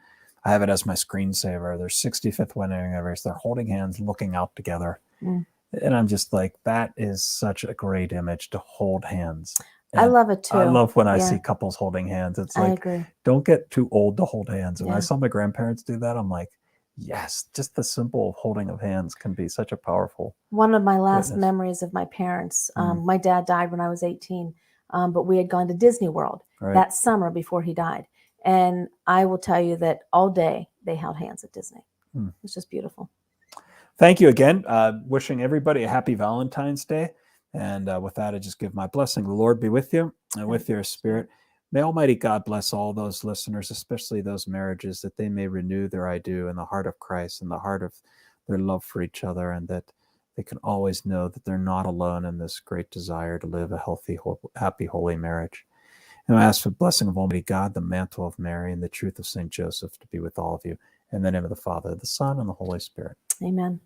[SPEAKER 1] I have it as my screensaver. Their 65th wedding anniversary. They're holding hands, looking out together, and I'm just like, that is such a great image to hold hands. And
[SPEAKER 2] I love it too.
[SPEAKER 1] I love when I see couples holding hands. It's like, I agree. Don't get too old to hold hands. And when I saw my grandparents do that, I'm like, yes, just the simple holding of hands can be such a powerful.
[SPEAKER 2] One of my last memories of my parents, my dad died when I was 18, but we had gone to Disney World that summer before he died. And I will tell you that all day they held hands at Disney. It was just beautiful.
[SPEAKER 1] Thank you again. Wishing everybody a happy Valentine's Day. And with that, I just give my blessing. The Lord be with you and with your spirit. May Almighty God bless all those listeners, especially those marriages, that they may renew their I do in the heart of Christ and the heart of their love for each other, and that they can always know that they're not alone in this great desire to live a healthy, happy, holy marriage. And I ask for the blessing of Almighty God, the mantle of Mary, and the truth of St. Joseph to be with all of you. In the name of the Father, the Son, and the Holy Spirit.
[SPEAKER 2] Amen.